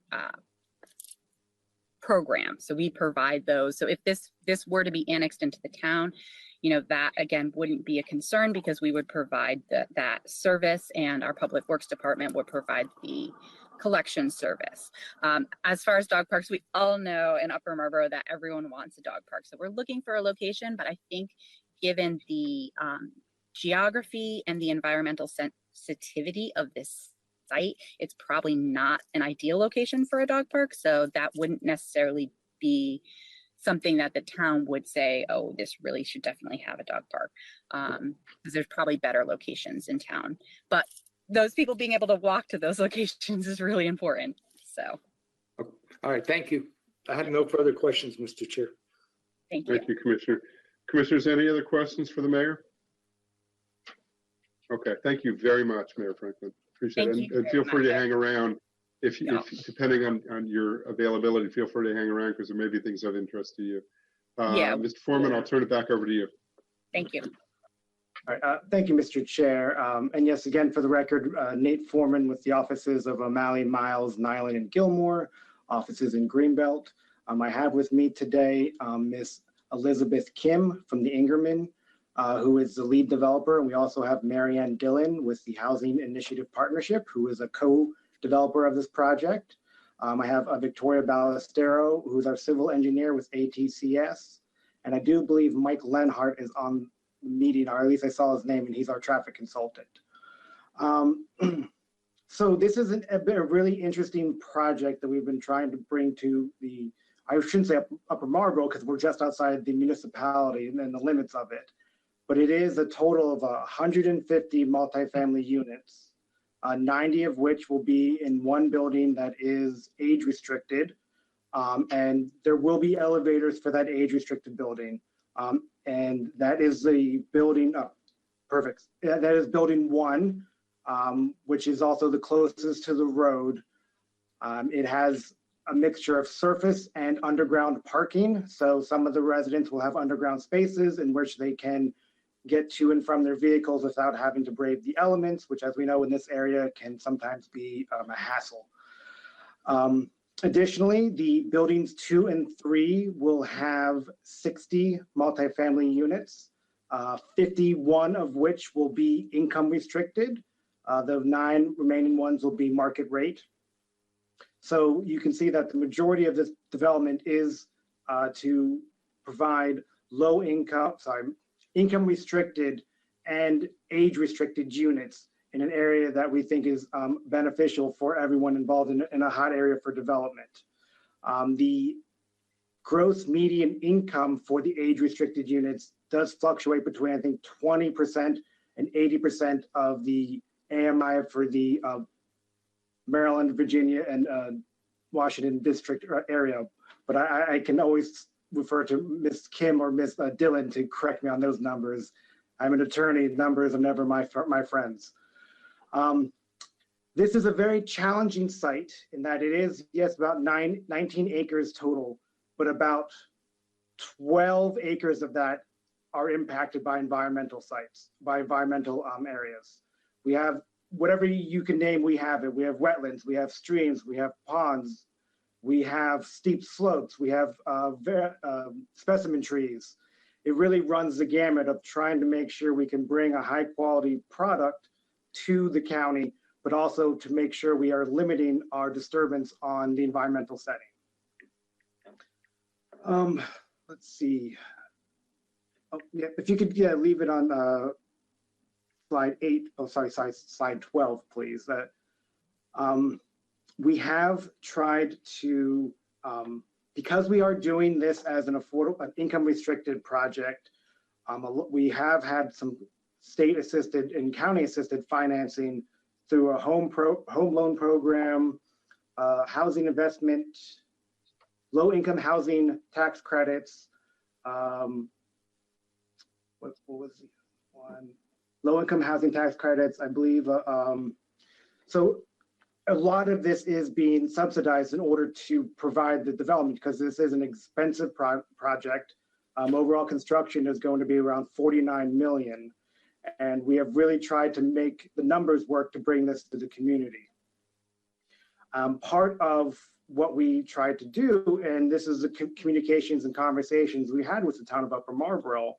program. So we provide those. So if this were to be annexed into the town, you know, that again wouldn't be a concern because we would provide that service and our public works department would provide the collection service. As far as dog parks, we all know in Upper Marlboro that everyone wants a dog park. So we're looking for a location, but I think given the geography and the environmental sensitivity of this site, it's probably not an ideal location for a dog park. So that wouldn't necessarily be something that the town would say, oh, this really should definitely have a dog park. Because there's probably better locations in town. But those people being able to walk to those locations is really important. So. All right, thank you. I had no further questions, Mr. Chair. Thank you. Thank you, Commissioner. Commissioners, any other questions for the mayor? Okay, thank you very much, Mayor Franklin. Appreciate it. And feel free to hang around if depending on your availability, feel free to hang around because there may be things of interest to you. Yeah. Mr. Foreman, I'll turn it back over to you. Thank you. All right, thank you, Mr. Chair. And yes, again, for the record, Nate Foreman with the offices of O'Malley, Miles, Nyland, and Gilmore, offices in Greenbelt. I have with me today Ms. Elizabeth Kim from the Ingerman, who is the lead developer. And we also have Marianne Dillon with the Housing Initiative Partnership, who is a co-developer of this project. I have Victoria Ballestero, who's our civil engineer with ATCS. And I do believe Mike Lenhart is on the meeting, or at least I saw his name, and he's our traffic consultant. So this is a really interesting project that we've been trying to bring to the, I shouldn't say Upper Marlboro because we're just outside the municipality and the limits of it. But it is a total of 150 multifamily units, 90 of which will be in one building that is age restricted. And there will be elevators for that age restricted building. And that is the building, perfect. Yeah, that is building 1, which is also the closest to the road. It has a mixture of surface and underground parking. So some of the residents will have underground spaces in which they can get to and from their vehicles without having to brave the elements, which as we know in this area can sometimes be a hassle. Additionally, the buildings 2 and 3 will have 60 multifamily units, 51 of which will be income restricted. The 9 remaining ones will be market rate. So you can see that the majority of this development is to provide income restricted and age restricted units in an area that we think is beneficial for everyone involved in a hot area for development. The gross median income for the age restricted units does fluctuate between, I think, 20% and 80% of the AMI for the Maryland, Virginia, and Washington district area. But I can always refer to Ms. Kim or Ms. Dillon to correct me on those numbers. I'm an attorney, numbers are never my friends. This is a very challenging site in that it is, yes, about 19 acres total, but about 12 acres of that are impacted by environmental sites, by environmental areas. We have whatever you can name, we have it. We have wetlands, we have streams, we have ponds, we have steep slopes, we have specimen trees. It really runs the gamut of trying to make sure we can bring a high quality product to the county, but also to make sure we are limiting our disturbance on the environmental setting. Let's see. Oh, yeah, if you could leave it on slide 8. Oh, sorry, slide 12, please. We have tried to, because we are doing this as an income restricted project, we have had some state assisted and county assisted financing through a home loan program, housing investment, low income housing tax credits. What was the one? Low income housing tax credits, I believe. So a lot of this is being subsidized in order to provide the development, because this is an expensive project. Overall construction is going to be around 49 million. And we have really tried to make the numbers work to bring this to the community. Part of what we tried to do, and this is the communications and conversations we had with the town of Upper Marlboro,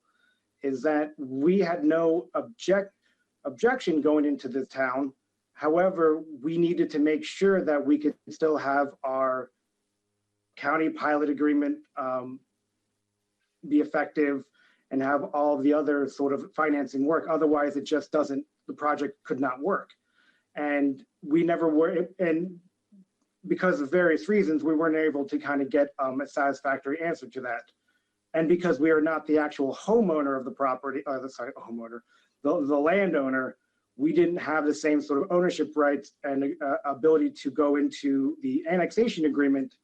is that we had no objection going into the town. However, we needed to make sure that we could still have our county pilot agreement be effective and have all the other sort of financing work. Otherwise, it just doesn't, the project could not work. And we never were, and because of various reasons, we weren't able to kind of get a satisfactory answer to that. And because we are not the actual homeowner of the property, the landowner, we didn't have the same sort of ownership rights and ability to go into the annexation agreement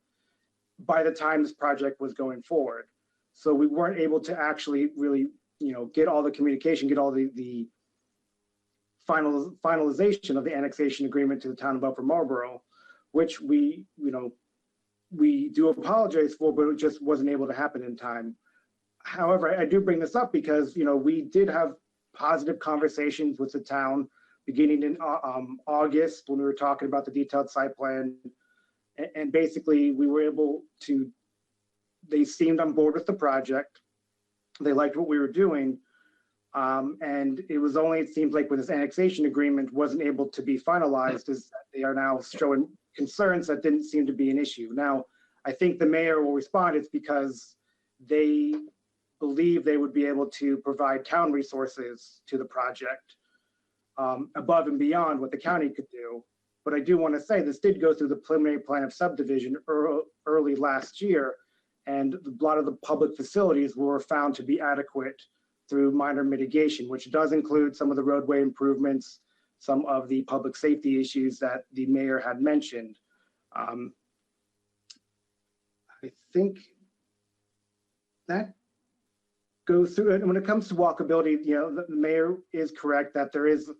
by the time this project was going forward. So we weren't able to actually really, get all the communication, get all the finalization of the annexation agreement to the town of Upper Marlboro, which we do apologize for, but it just wasn't able to happen in time. However, I do bring this up because, we did have positive conversations with the town beginning in August when we were talking about the detailed site plan. And basically we were able to, they seemed on board with the project. They liked what we were doing. And it was only, it seems like when this annexation agreement wasn't able to be finalized, is that they are now showing concerns that didn't seem to be an issue. Now, I think the mayor will respond, it's because they believe they would be able to provide town resources to the project above and beyond what the county could do. But I do want to say this did go through the preliminary plan of subdivision early last year, and a lot of the public facilities were found to be adequate through minor mitigation, which does include some of the roadway improvements, some of the public safety issues that the mayor had mentioned. I think that goes through it. And when it comes to walkability, the mayor is correct that there is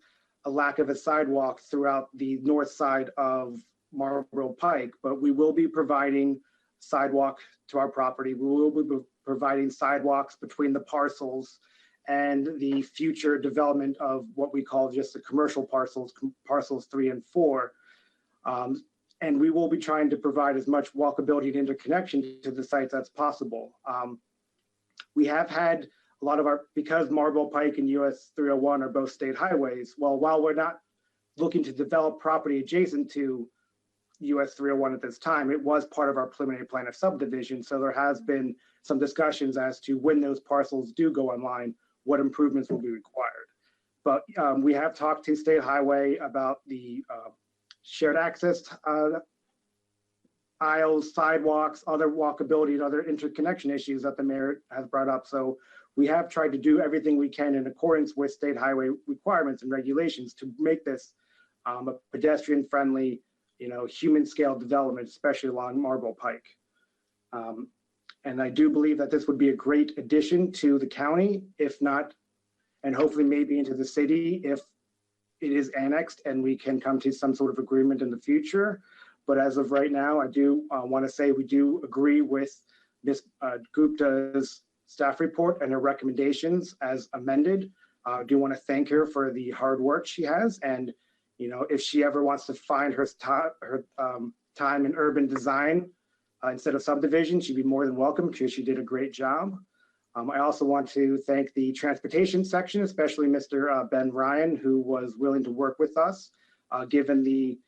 a lack of a sidewalk throughout the north side of Marlboro Pike, but we will be providing sidewalk to our property. We will be providing sidewalks between the parcels and the future development of what we call just the commercial parcels 3 and 4. And we will be trying to provide as much walkability and interconnection to the sites as possible. We have had a lot of because Marlboro Pike and US 301 are both state highways, while we're not looking to develop property adjacent to US 301 at this time, it was part of our preliminary plan of subdivision. So there has been some discussions as to when those parcels do go online, what improvements will be required. But we have talked to State Highway about the shared access aisles, sidewalks, other walkability, and other interconnection issues that the mayor has brought up. So we have tried to do everything we can in accordance with state highway requirements and regulations to make this a pedestrian-friendly, human scale development, especially along Marlboro Pike. And I do believe that this would be a great addition to the county, if not, and hopefully maybe into the city if it is annexed and we can come to some sort of agreement in the future. But as of right now, I do want to say we do agree with Ms. Gupta's staff report and her recommendations as amended. I do want to thank her for the hard work she has. And, if she ever wants to find her time in urban design instead of subdivision, she'd be more than welcome because she did a great job. I also want to thank the transportation section, especially Mr. Ben Ryan, who was willing to work with us, given the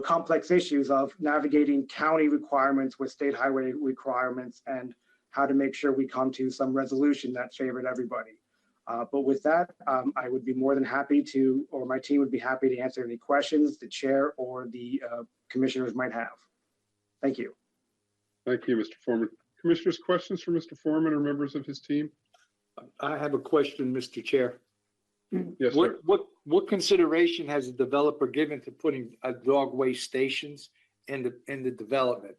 complex issues of navigating county requirements with state highway requirements and how to make sure we come to some resolution that favored everybody. But with that, I would be more than happy to, or my team would be happy to answer any questions the chair or the commissioners might have. Thank you. Thank you, Mr. Foreman. Commissioners, questions for Mr. Foreman or members of his team? I have a question, Mr. Chair. Yes, sir. What consideration has the developer given to putting dog waste stations in the development?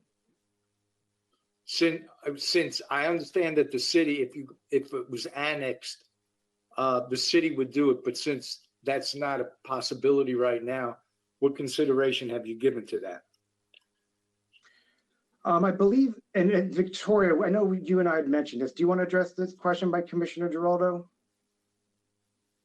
Since I understand that the city, if it was annexed, the city would do it, but since that's not a possibility right now, what consideration have you given to that? I believe, and Victoria, I know you and I had mentioned this. Do you want to address this question by Commissioner Giraldo?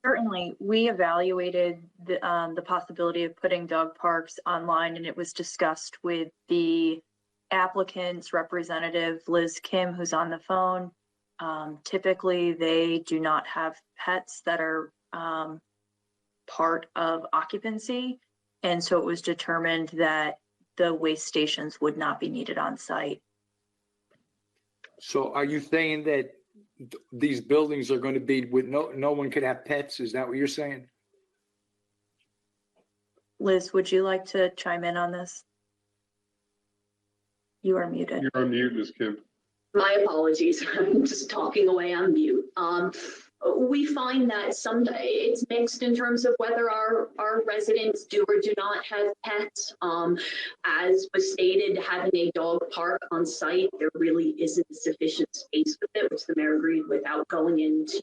Certainly, we evaluated the possibility of putting dog parks online, and it was discussed with the applicant's representative, Liz Kim, who's on the phone. Typically, they do not have pets that are part of occupancy, and so it was determined that the waste stations would not be needed on site. So are you saying that these buildings are going to be with no one could have pets? Is that what you're saying? Liz, would you like to chime in on this? You are muted. You're on mute, Ms. Kim. My apologies. I'm just talking away on mute. We find that it's mixed in terms of whether our residents do or do not have pets. As was stated, having a dog park on site, there really isn't sufficient space with it, which the mayor agreed without going into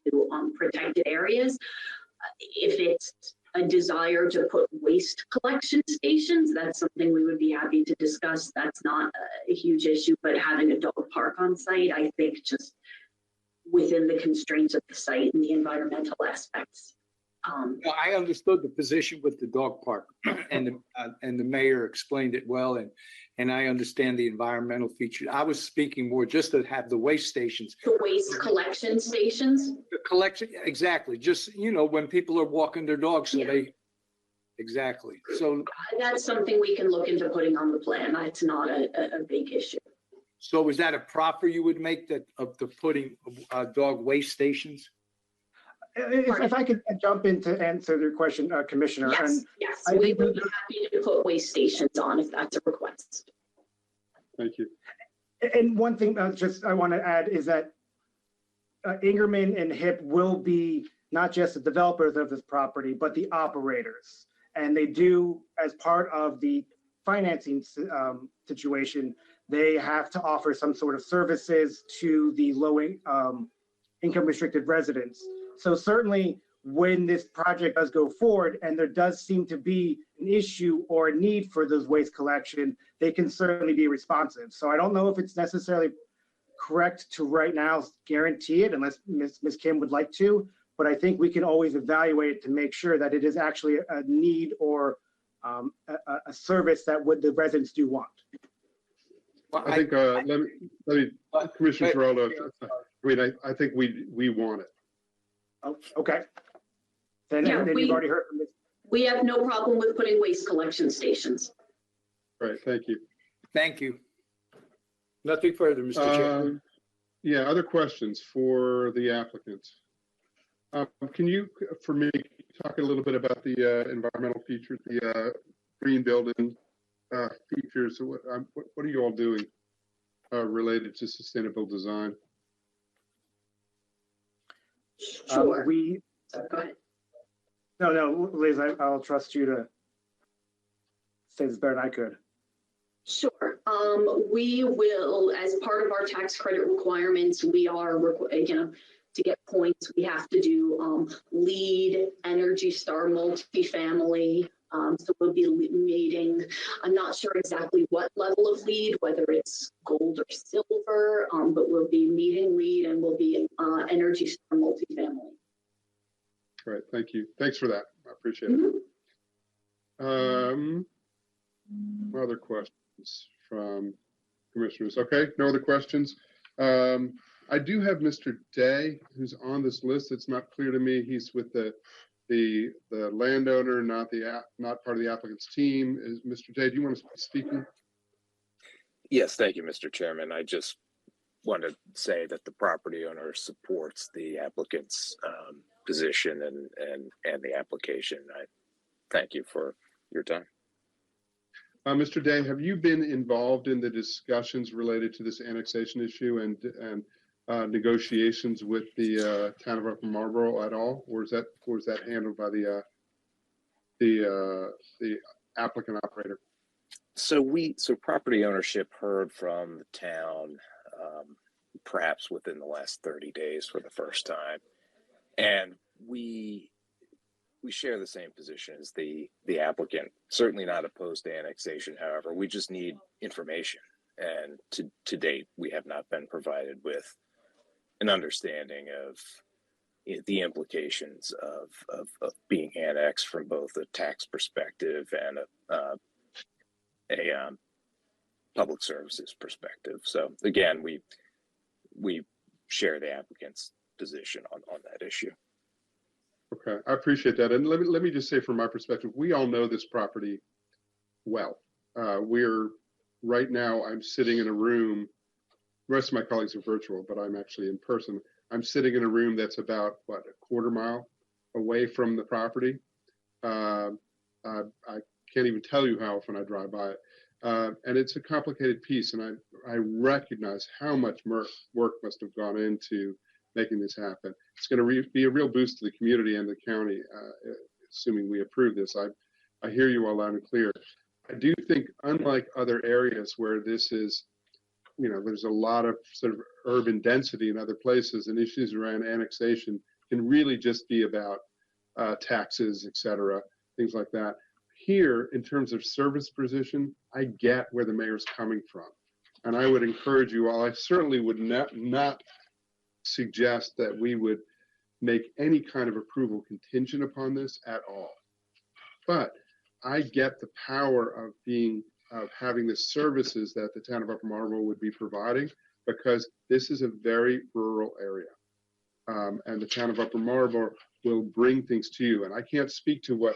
protected areas. If it's a desire to put waste collection stations, that's something we would be happy to discuss. That's not a huge issue, but having a dog park on site, I think just within the constraints of the site and the environmental aspects. I understood the position with the dog park, and the mayor explained it well, and I understand the environmental features. I was speaking more just to have the waste stations. The waste collection stations? The collection, exactly. Just, when people are walking their dogs, so they, exactly. So that's something we can look into putting on the plan. It's not a big issue. So is that a proffer you would make of the putting dog waste stations? If I could jump in to answer your question, Commissioner. Yes, we would be happy to put waste stations on if that's a request. Thank you. And one thing I want to add is that Ingerman and HIP will be not just the developers of this property, but the operators. And they do, as part of the financing situation, they have to offer some sort of services to the low income restricted residents. So certainly when this project does go forward and there does seem to be an issue or a need for those waste collection, they can certainly be responsive. So I don't know if it's necessarily correct to right now guarantee it unless Ms. Kim would like to, but I think we can always evaluate it to make sure that it is actually a need or a service that the residents do want. I think, let me Commissioner Giraldo, I think we want it. Oh, okay. Then you've already heard from this. We have no problem with putting waste collection stations. Right, thank you. Thank you. Nothing further, Mr. Chair. Yeah, other questions for the applicant? Can you, for me, talk a little bit about the environmental features, the green building features? What are you all doing related to sustainable design? Sure. Go ahead. No, Liz, I'll trust you to say this better than I could. Sure. We will, as part of our tax credit requirements, we are, to get points, we have to do LEED, Energy Star multifamily. So we'll be meeting, I'm not sure exactly what level of LEED, whether it's gold or silver, but we'll be meeting LEED and we'll be Energy Star multifamily. All right, thank you. Thanks for that. I appreciate it. Other questions from commissioners? Okay, no other questions. I do have Mr. Day, who's on this list. It's not clear to me. He's with the landowner, not part of the applicant's team. Is Mr. Day, do you want to speak? Yes, thank you, Mr. Chairman. I just want to say that the property owner supports the applicant's position and the application. I thank you for your time. Mr. Day, have you been involved in the discussions related to this annexation issue and negotiations with the town of Upper Marlboro at all, or is that handled by the applicant operator? So property ownership heard from the town perhaps within the last 30 days for the first time, and we share the same position as the applicant. Certainly not opposed to annexation. However, we just need information, and to date we have not been provided with an understanding of the implications of being annexed from both a tax perspective and a public services perspective. So again, we share the applicant's position on that issue. Okay, I appreciate that. And let me just say from my perspective, we all know this property well. Right now, I'm sitting in a room, the rest of my colleagues are virtual, but I'm actually in person. I'm sitting in a room that's about, a quarter mile away from the property. I can't even tell you how often I drive by it. And it's a complicated piece, and I recognize how much work must have gone into making this happen. It's going to be a real boost to the community and the county, assuming we approve this. I hear you all loud and clear. I do think, unlike other areas where this is, there's a lot of sort of urban density in other places, and issues around annexation can really just be about taxes, et cetera, things like that. Here, in terms of service position, I get where the mayor's coming from. And I would encourage you all, I certainly would not suggest that we would make any kind of approval contingent upon this at all. But I get the power of having the services that the town of Upper Marlboro would be providing, because this is a very rural area. And the town of Upper Marlboro will bring things to you. And I can't speak to what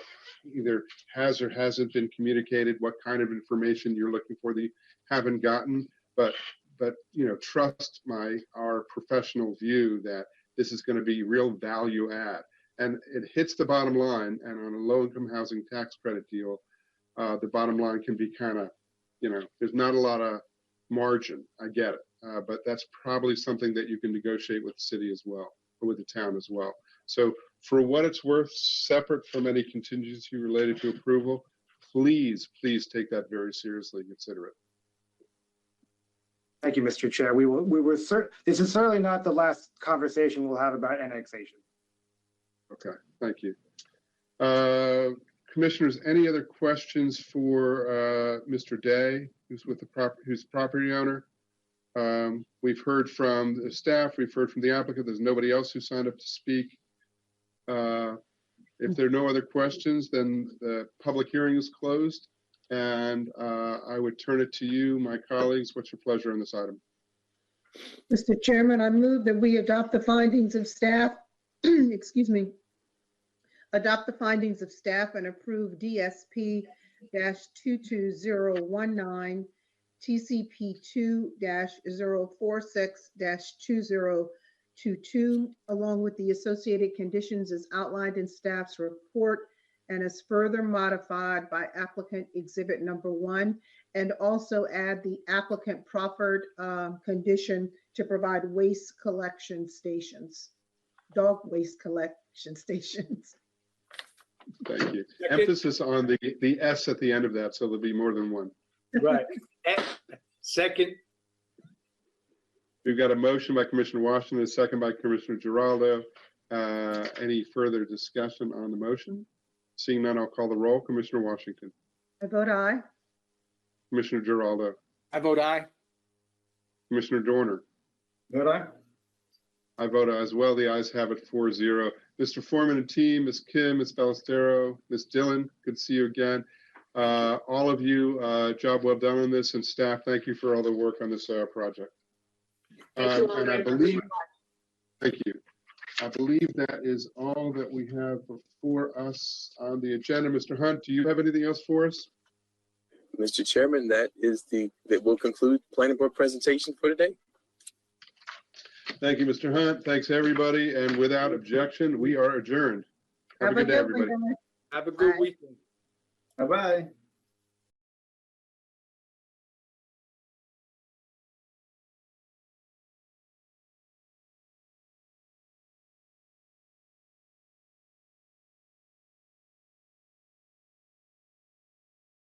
either has or hasn't been communicated, what kind of information you're looking for that you haven't gotten, but trust our professional view that this is going to be real value add. And it hits the bottom line, and on a low-income housing tax credit deal, the bottom line can be kind of, there's not a lot of margin. I get it. But that's probably something that you can negotiate with the city as well, or with the town as well. So for what it's worth, separate from any contingency related to approval, please take that very seriously and consider it. Thank you, Mr. Chair. This is certainly not the last conversation we'll have about annexation. Okay, thank you. Commissioners, any other questions for Mr. Day, who's the property owner? We've heard from the staff, we've heard from the applicant. There's nobody else who signed up to speak. If there are no other questions, then the public hearing is closed. And I would turn it to you, my colleagues. What's your pleasure on this item? Mr. Chairman, I move that we adopt the findings of staff, excuse me, adopt the findings of staff and approve DSP-22019, TCP2-046-2022, along with the associated conditions as outlined in staff's report and as further modified by applicant exhibit number 1, and also add the applicant proffered condition to provide waste collection stations, dog waste collection stations. Thank you. Emphasis on the S at the end of that, so there'll be more than one. Right. Second. We've got a motion by Commissioner Washington, a second by Commissioner Giraldo. Any further discussion on the motion? Seeing none, I'll call the roll. Commissioner Washington. I vote aye. Commissioner Giraldo. I vote aye. Commissioner Dorner. Vote aye. I vote aye as well. The ayes have it 4-0. Mr. Foreman and team, Ms. Kim, Ms. Ballestero, Ms. Dillon, good to see you again. All of you, job well done on this, and staff, thank you for all the work on this project. Thank you all And I very believe, much. thank you. I believe that is all that we have before us on the agenda. Mr. Hunt, do you have anything else for us? Mr. Chairman, that will conclude planning board presentation for today. Thank you, Mr. Hunt. Thanks, everybody. And without objection, we are adjourned. Have a good day, everybody. Have a good weekend. Bye-bye.